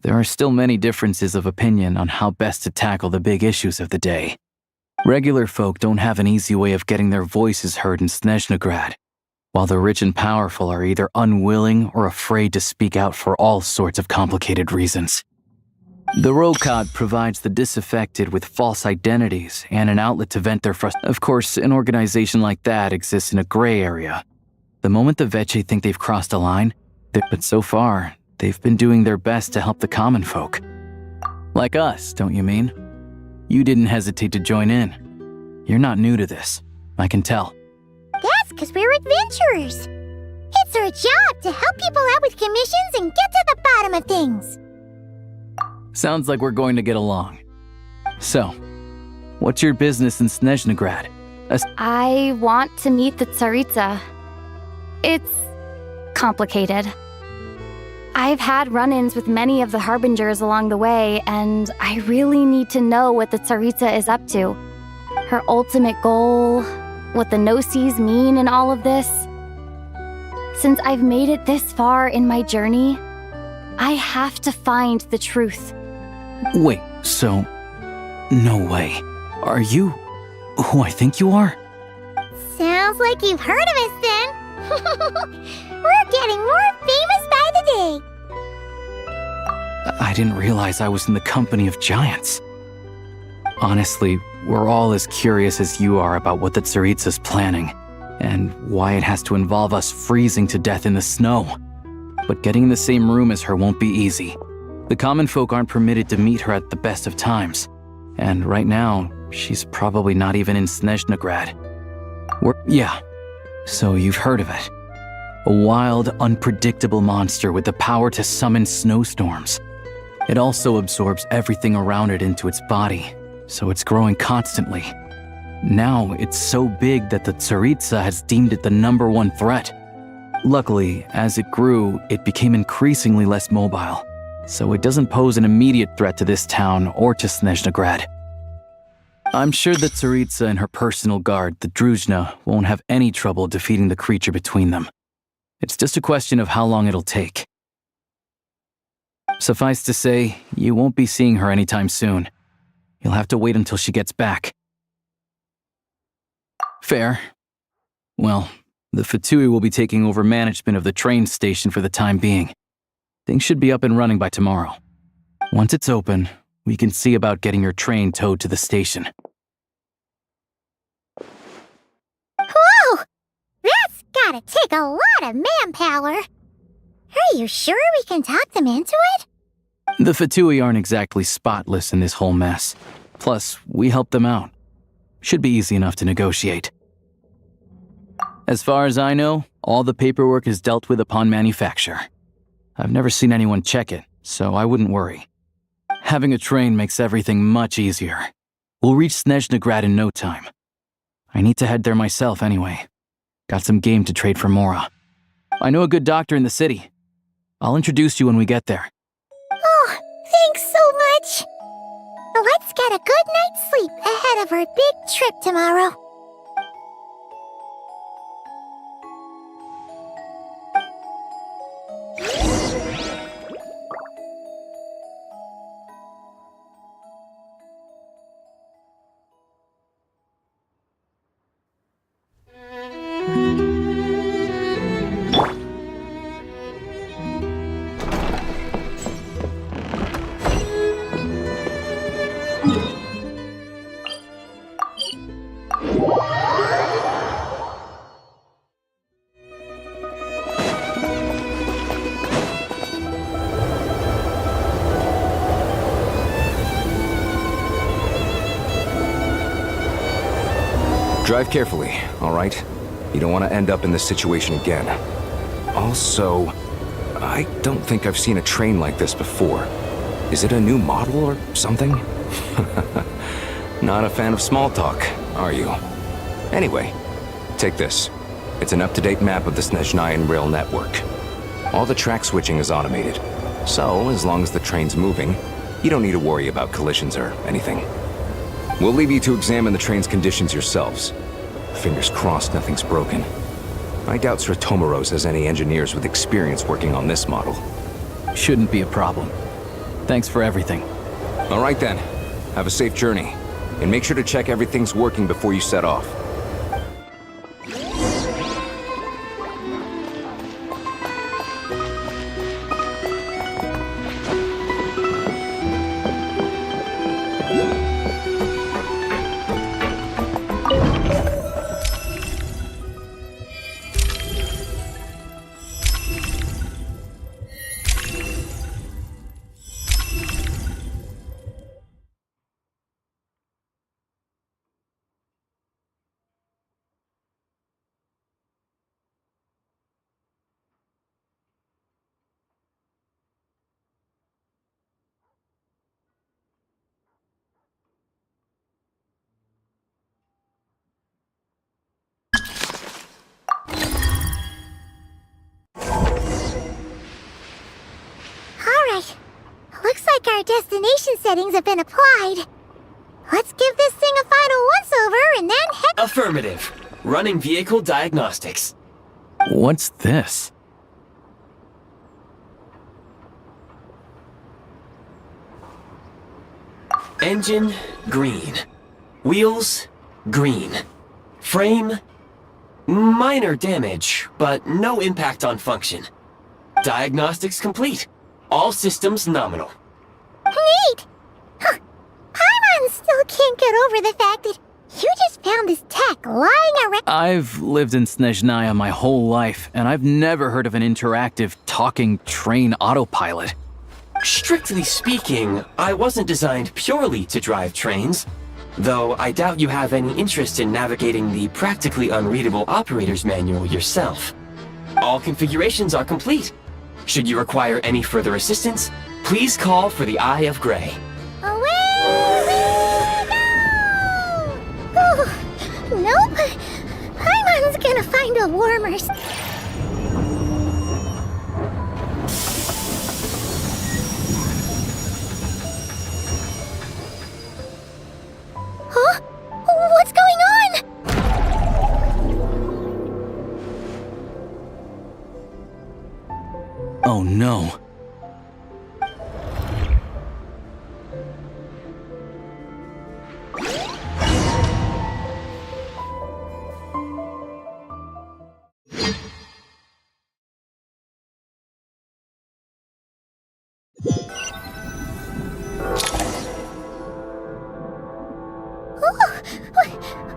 there are still many differences of opinion on how best to tackle the big issues of the day. Regular folk don't have an easy way of getting their voices heard in Snezhnagrad, while the rich and powerful are either unwilling or afraid to speak out for all sorts of complicated reasons. The Rokad provides the disaffected with false identities and an outlet to vent their frustration. Of course, an organization like that exists in a gray area. The moment the Veche think they've crossed a line, but so far, they've been doing their best to help the common folk. Like us, don't you mean? You didn't hesitate to join in. You're not new to this, I can tell. That's because we're adventurers. It's our job to help people out with commissions and get to the bottom of things. Sounds like we're going to get along. So, what's your business in Snezhnagrad? I want to meet the Tsaritsa. It's complicated. I've had run-ins with many of the Harbingers along the way, and I really need to know what the Tsaritsa is up to. Her ultimate goal, what the Gnosis mean in all of this. Since I've made it this far in my journey, I have to find the truth. Wait, so... No way. Are you who I think you are? Sounds like you've heard of us then. We're getting more famous by the day. I didn't realize I was in the company of giants. Honestly, we're all as curious as you are about what the Tsaritsa's planning, and why it has to involve us freezing to death in the snow. But getting in the same room as her won't be easy. The common folk aren't permitted to meet her at the best of times, and right now, she's probably not even in Snezhnagrad. Yeah, so you've heard of it. A wild, unpredictable monster with the power to summon snowstorms. It also absorbs everything around it into its body, so it's growing constantly. Now, it's so big that the Tsaritsa has deemed it the #1 threat. Luckily, as it grew, it became increasingly less mobile, so it doesn't pose an immediate threat to this town or to Snezhnagrad. I'm sure that Tsaritsa and her personal guard, the Druzhna, won't have any trouble defeating the creature between them. It's just a question of how long it'll take. Suffice to say, you won't be seeing her anytime soon. You'll have to wait until she gets back. Fair. Well, the Fatui will be taking over management of the train station for the time being. Things should be up and running by tomorrow. Once it's open, we can see about getting your train towed to the station. Whoa! That's gotta take a lot of manpower. Are you sure we can talk them into it? The Fatui aren't exactly spotless in this whole mess. Plus, we helped them out. Should be easy enough to negotiate. As far as I know, all the paperwork is dealt with upon manufacture. I've never seen anyone check it, so I wouldn't worry. Having a train makes everything much easier. We'll reach Snezhnegrad in no time. I need to head there myself anyway. Got some game to trade for Mora. I know a good doctor in the city. I'll introduce you when we get there. Oh, thanks so much. Let's get a good night's sleep ahead of our big trip tomorrow. Drive carefully, all right? You don't want to end up in this situation again. Also, I don't think I've seen a train like this before. Is it a new model or something? Not a fan of small talk, are you? Anyway, take this. It's an up-to-date map of the Snezhnayan rail network. All the track switching is automated, so as long as the train's moving, you don't need to worry about collisions or anything. We'll leave you to examine the train's conditions yourselves. Fingers crossed nothing's broken. I doubt Sratomaros has any engineers with experience working on this model. Shouldn't be a problem. Thanks for everything. All right then. Have a safe journey. And make sure to check everything's working before you set off. Looks like our destination settings have been applied. Let's give this thing a final once-over and then head— Affirmative. Running vehicle diagnostics. What's this? Engine, green. Wheels, green. Frame, minor damage, but no impact on function. Diagnostics complete. All systems nominal. Neat! Huh. Paimon still can't get over the fact that you just found this tech lying around— I've lived in Snezhnaya my whole life, and I've never heard of an interactive, talking train autopilot. Strictly speaking, I wasn't designed purely to drive trains, though I doubt you have any interest in navigating the practically unreadable operator's manual yourself. All configurations are complete. Should you require any further assistance, please call for the Eye of Grey. Away we go! Oh, nope. Paimon's gonna find a warmer— Huh? Oh no.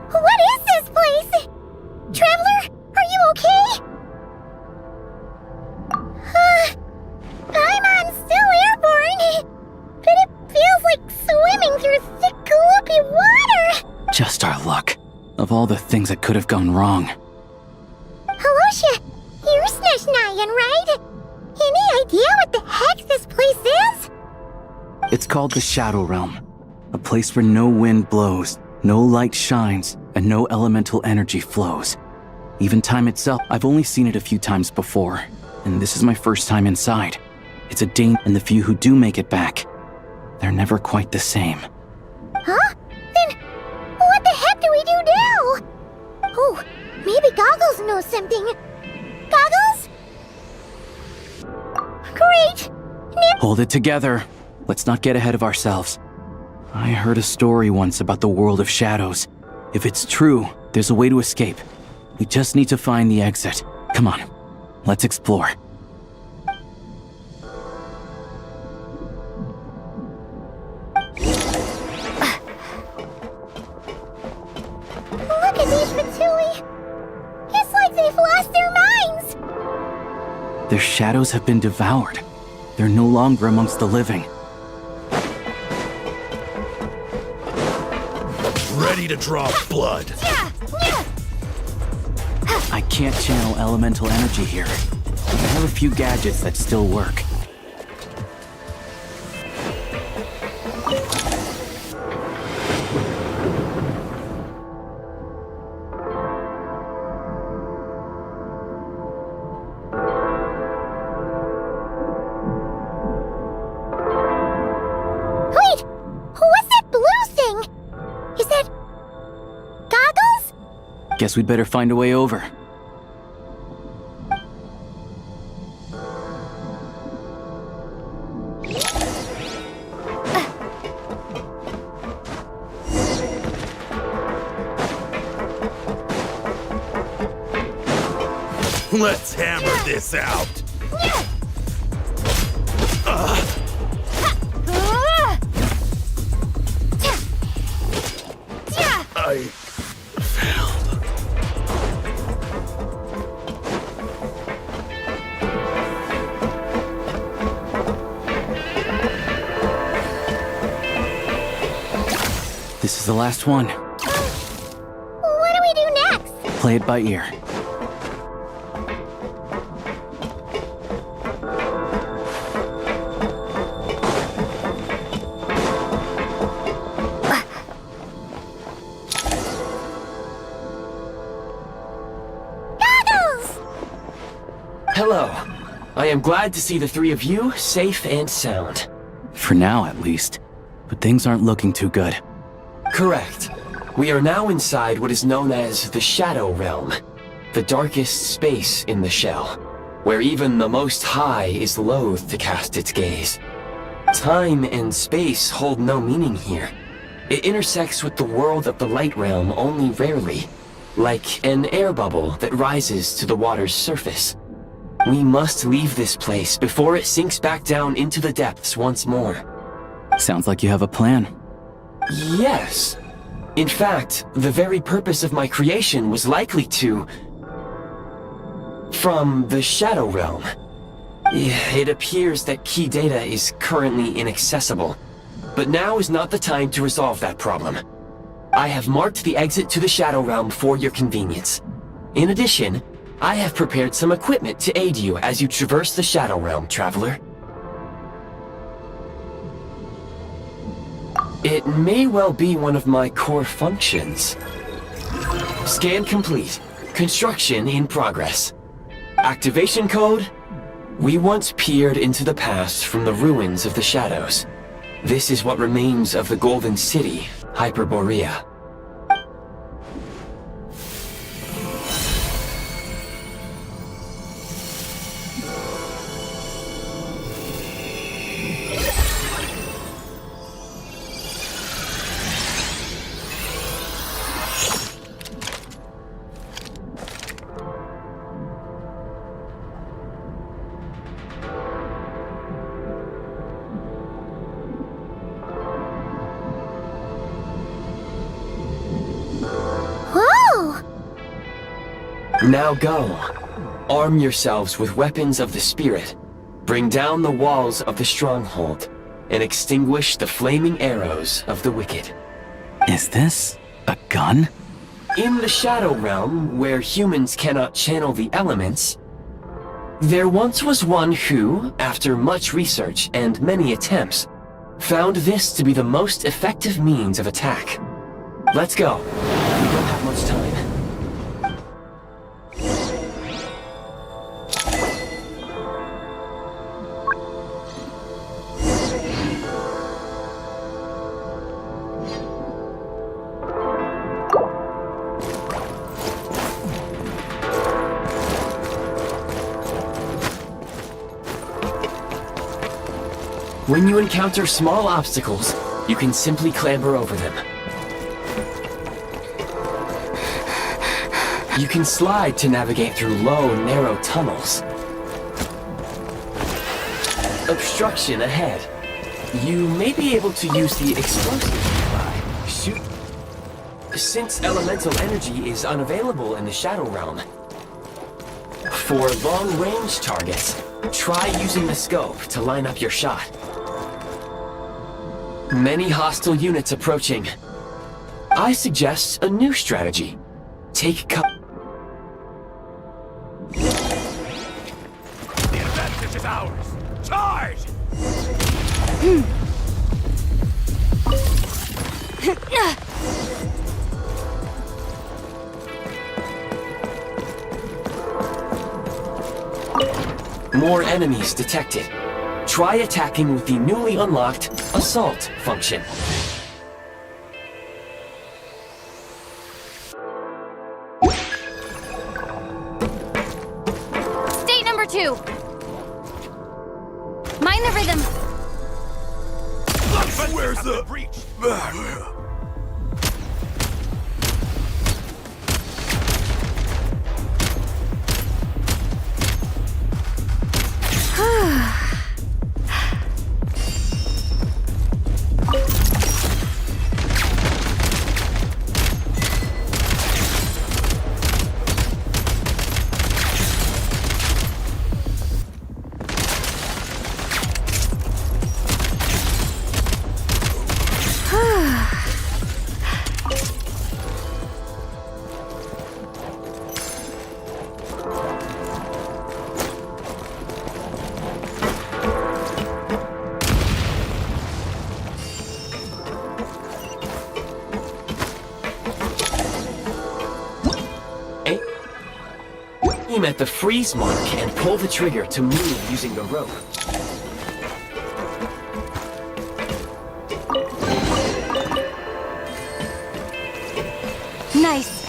What is this place? Traveler, are you okay? I'm still airborne, but it feels like swimming through thick, gloopy water. Just our luck. Of all the things that could have gone wrong. Halosha, you're Snezhnayan, right? Any idea what the heck this place is? It's called the Shadow Realm. A place where no wind blows, no light shines, and no elemental energy flows. Even time itself, I've only seen it a few times before, and this is my first time inside. It's a danger, and the few who do make it back, they're never quite the same. Huh? Then what the heck do we do now? Oh, maybe Goggles knows something. Goggles? Great! Hold it together. Let's not get ahead of ourselves. I heard a story once about the world of shadows. If it's true, there's a way to escape. We just need to find the exit. Come on, let's explore. Look at these Fatui. It's like they've lost their minds. Their shadows have been devoured. They're no longer amongst the living. Ready to draw blood. I can't channel elemental energy here. I have a few gadgets that still work. Wait! What's that blue thing? Is that Goggles? Guess we'd better find a way over. Let's hammer this out. I failed. This is the last one. What do we do next? Play it by ear. Hello. I am glad to see the three of you safe and sound. For now, at least. But things aren't looking too good. Correct. We are now inside what is known as the Shadow Realm, the darkest space in the shell, where even the Most High is loath to cast its gaze. Time and space hold no meaning here. It intersects with the world of the Light Realm only rarely, like an air bubble that rises to the water's surface. We must leave this place before it sinks back down into the depths once more. Sounds like you have a plan. Yes. In fact, the very purpose of my creation was likely to... from the Shadow Realm. It appears that key data is currently inaccessible, but now is not the time to resolve that problem. I have marked the exit to the Shadow Realm for your convenience. In addition, I have prepared some equipment to aid you as you traverse the Shadow Realm, traveler. It may well be one of my core functions. Scan complete. Construction in progress. Activation code? We once peered into the past from the ruins of the shadows. This is what remains of the Golden City, Hyperborea. Now go. Arm yourselves with weapons of the spirit. Bring down the walls of the stronghold and extinguish the flaming arrows of the wicked. Is this a gun? In the Shadow Realm, where humans cannot channel the elements, there once was one who, after much research and many attempts, found this to be the most effective means of attack. Let's go. We don't have much time. When you encounter small obstacles, you can simply clamber over them. You can slide to navigate through low, narrow tunnels. Obstruction ahead. You may be able to use the explosive nearby. Shoot. Since elemental energy is unavailable in the Shadow Realm, for long-range targets, try using the scope to line up your shot. Many hostile units approaching. I suggest a new strategy. Take cover. The advantage is ours. Charge! More enemies detected. Try attacking with the newly unlocked Assault function. State number 2. Mind the rhythm. Where's the breach? Aim at the freeze mark and pull the trigger to move using the rope. Nice.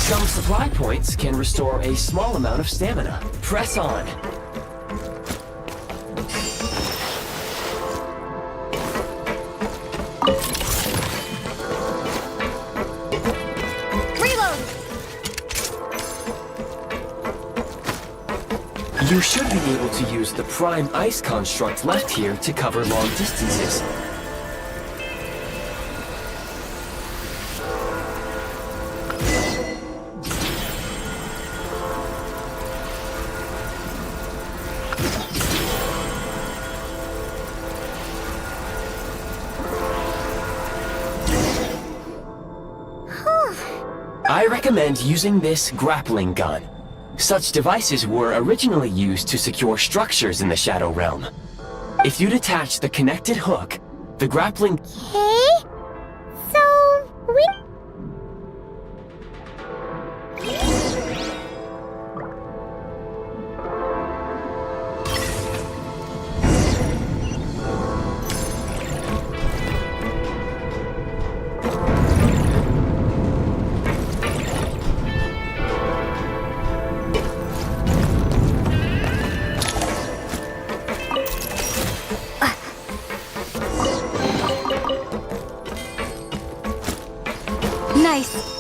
Some supply points can restore a small amount of stamina. Press on. Reload. You should be able to use the prime ice construct left here to cover long distances. I recommend using this grappling gun. Such devices were originally used to secure structures in the Shadow Realm. If you detach the connected hook, the grappling... Okay. So, we... Nice.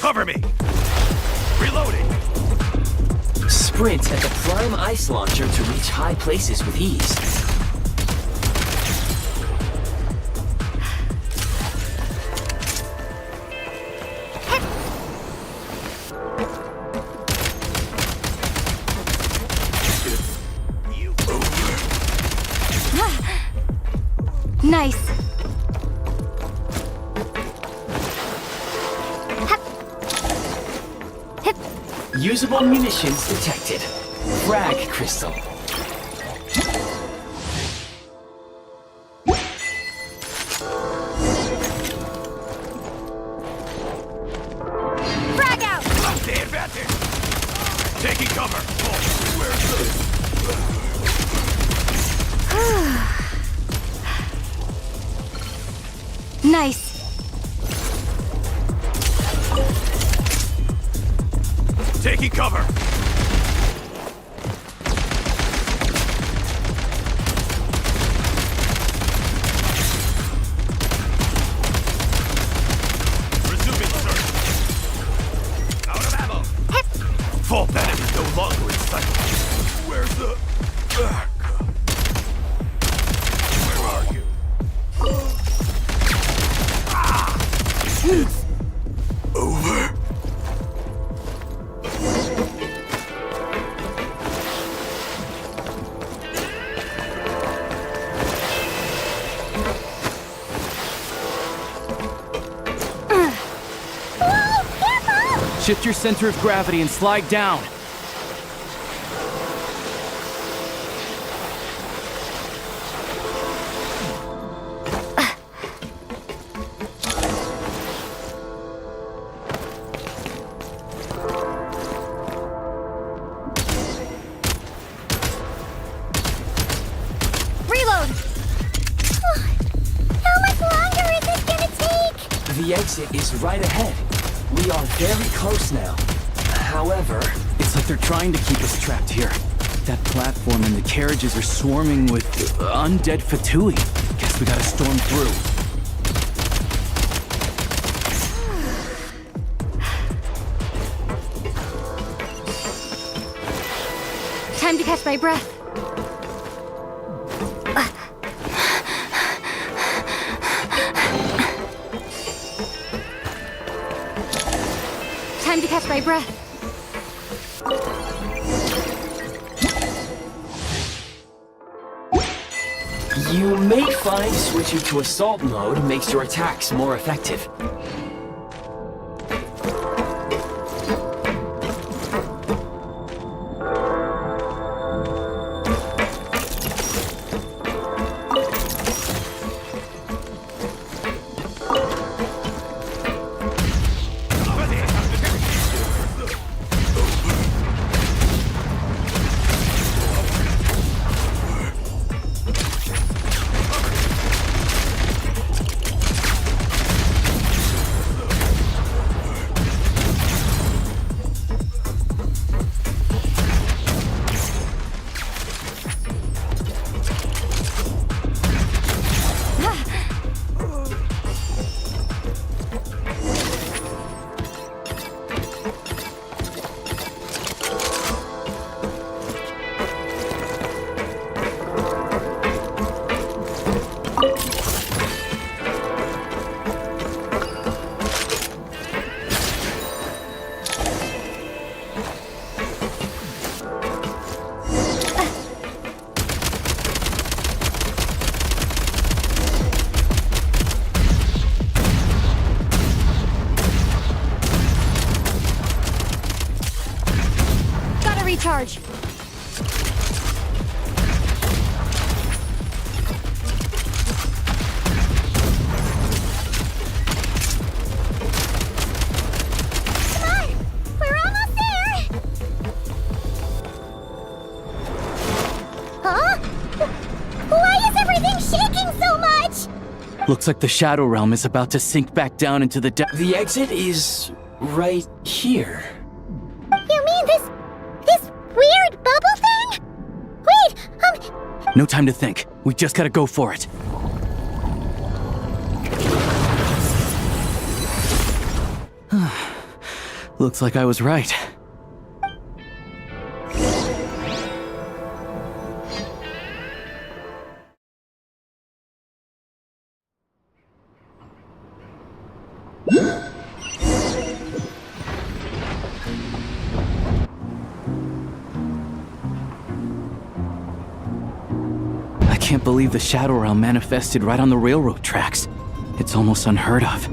Cover me! Reloading! Sprint at the prime ice launcher to reach high places with ease. Nice. Usable munitions detected. Frag crystal. Frag out! The advantage! Taking cover! Oh, where's Nice. Taking cover! Resuming search. Out of ammo. Full enemy no longer in sight. Where's the... Where are you? It's over. Shift your center of gravity and slide down. Reload! How much longer is this gonna take? The exit is right ahead. We are very close now. However... It's like they're trying to keep us trapped here. That platform and the carriages are swarming with undead Fatui. Guess we gotta storm through. Time to catch my breath. Time to catch my breath. You may find switching to assault mode makes your attacks more effective. charge. We're almost there! Huh? Why is everything shaking so much? Looks like the Shadow Realm is about to sink back down into the depths. The exit is right here. You mean this weird bubble thing? Wait, No time to think. We just gotta go for it. Looks like I was right. I can't believe the Shadow Realm manifested right on the railroad tracks. It's almost unheard of.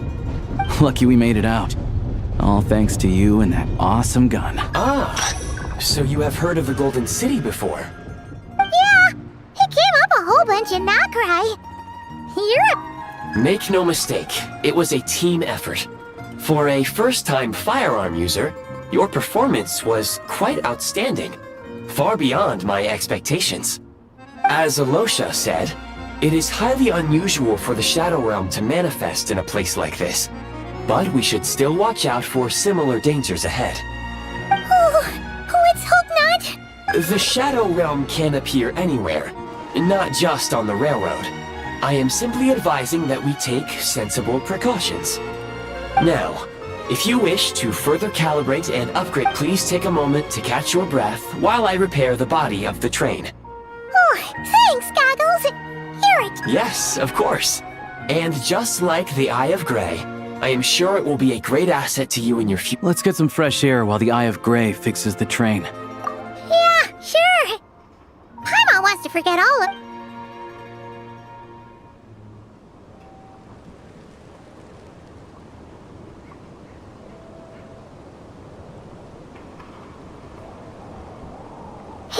Lucky we made it out. All thanks to you and that awesome gun. Ah, so you have heard of the Golden City before? yeah, it came up a whole bunch in Nakrai. You're Make no mistake, it was a team effort. For a first-time firearm user, your performance was quite outstanding, far beyond my expectations. As Alosha said, it is highly unusual for the Shadow Realm to manifest in a place like this, but we should still watch out for similar dangers ahead. let's hope not. The Shadow Realm can appear anywhere, not just on the railroad. I am simply advising that we take sensible precautions. Now, if you wish to further calibrate and upgrade, please take a moment to catch your breath while I repair the body of the train. Oh, thanks, Goggles. Here it. Yes, of course. And just like the Eye of Grey, I am sure it will be a great asset to you in your future. Let's get some fresh air while the Eye of Grey fixes the train. Yeah, sure. Paimon wants to forget all of...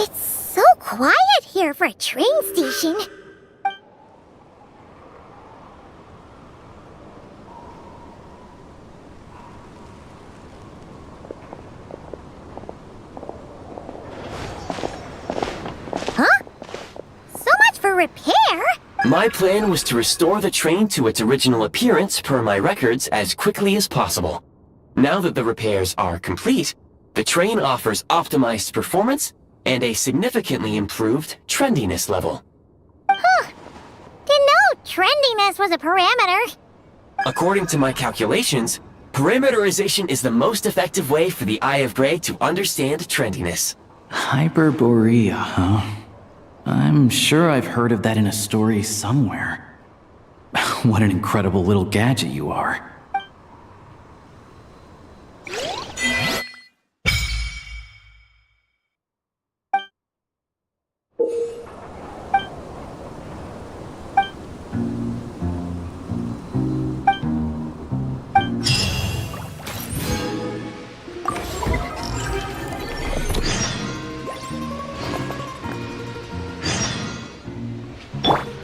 It's so quiet here for a train station. Huh? So much for repair? My plan was to restore the train to its original appearance per my records as quickly as possible. Now that the repairs are complete, the train offers optimized performance and a significantly improved trendiness level. Huh. Didn't know trendiness was a parameter. According to my calculations, parameterization is the most effective way for the Eye of Grey to understand trendiness. Hyperborea, huh? I'm sure I've heard of that in a story somewhere. What an incredible little gadget you are.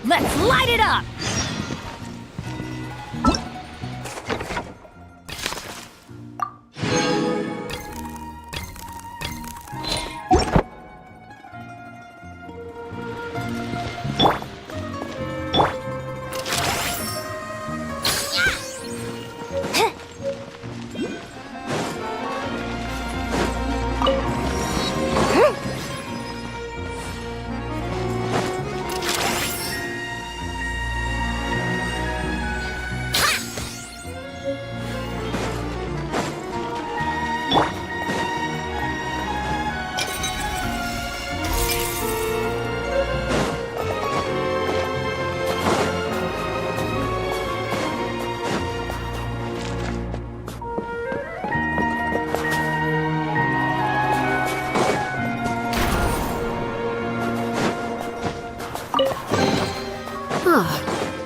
Let's light it up!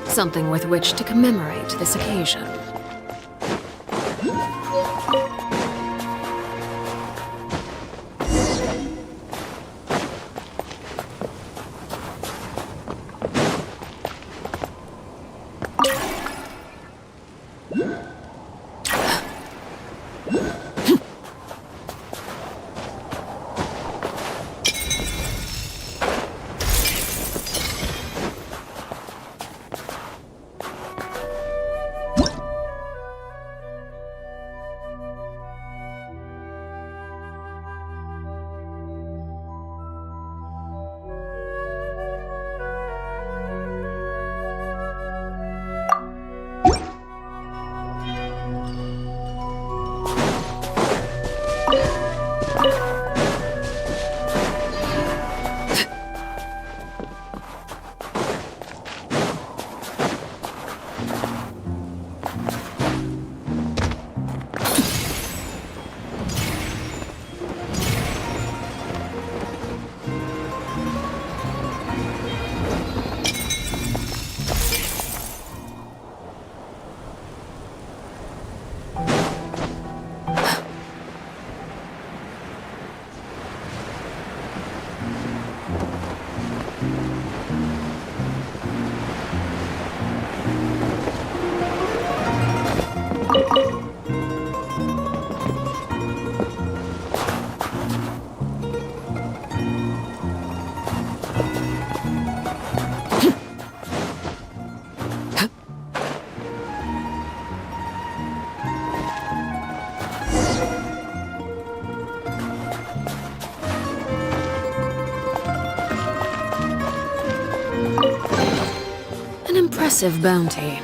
Something with which to commemorate this occasion. impressive bounty.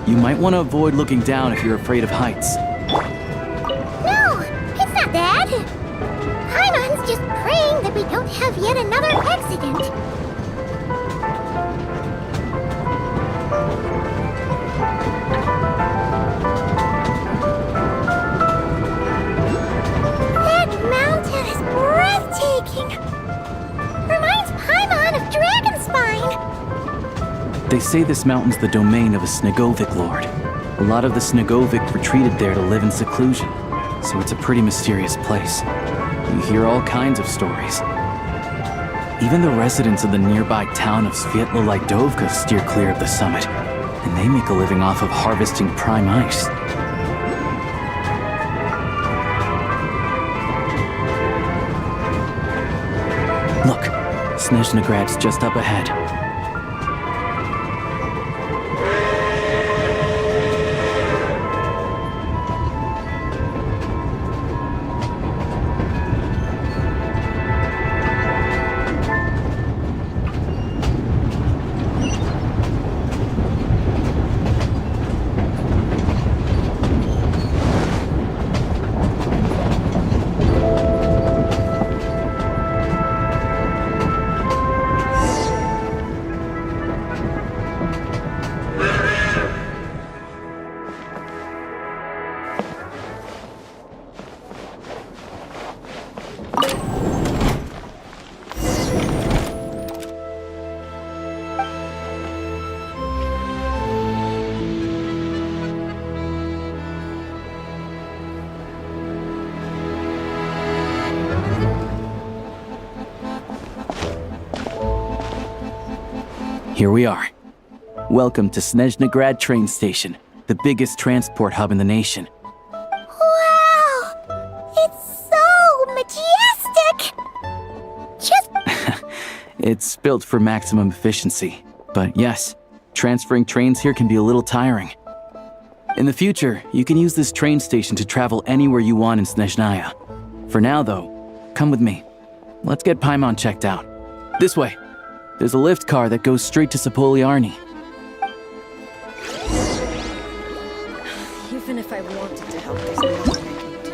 You might want to avoid looking down if you're afraid of heights. No, it's not that. Paimon's just praying that we don't have yet another accident. That mountain is breathtaking. Reminds Paimon of Dragonspine. They say this mountain's the domain of a Snegovic lord. A lot of the Snegovic retreated there to live in seclusion, so it's a pretty mysterious place. You hear all kinds of stories. Even the residents of the nearby town of Svietlo-Lidovka steer clear of the summit, and they make a living off of harvesting prime ice. Look, Snezhnograd's just up ahead. Here we are. Welcome to Snezhnograd train station, the biggest transport hub in the nation. Wow! It's so majestic! It's built for maximum efficiency. But yes, transferring trains here can be a little tiring. In the future, you can use this train station to travel anywhere you want in Snezhnaya. For now, though, come with me. Let's get Paimon checked out. This way. There's a lift car that goes straight to Sapoliarny. Even if I wanted to help, there's nothing I can do.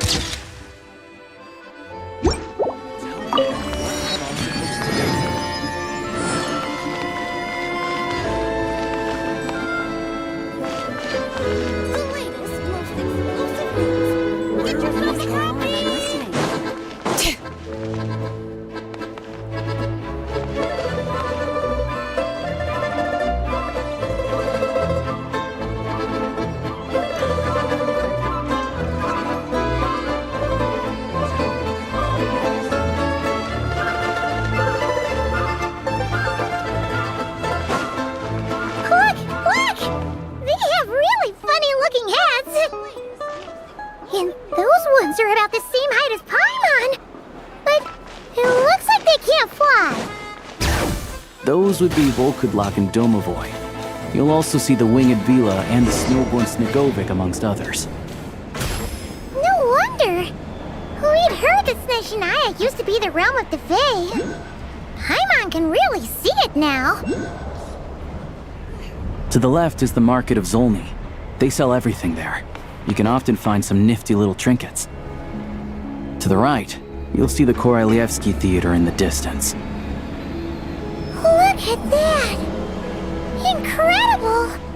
And those ones are about the same height as Paimon. But it looks like they can't fly. Those would be Volkudlak and Domovoy. You'll also see the winged Vila and the snowborn Snegovic amongst others. No wonder. We'd heard that Snezhnaya used to be the realm of the Fae. Paimon can really see it now. To the left is the market of Zolny. They sell everything there. You can often find some nifty little trinkets. To the right, you'll see the Korolyevsky Theater in the distance. Look at that! Incredible!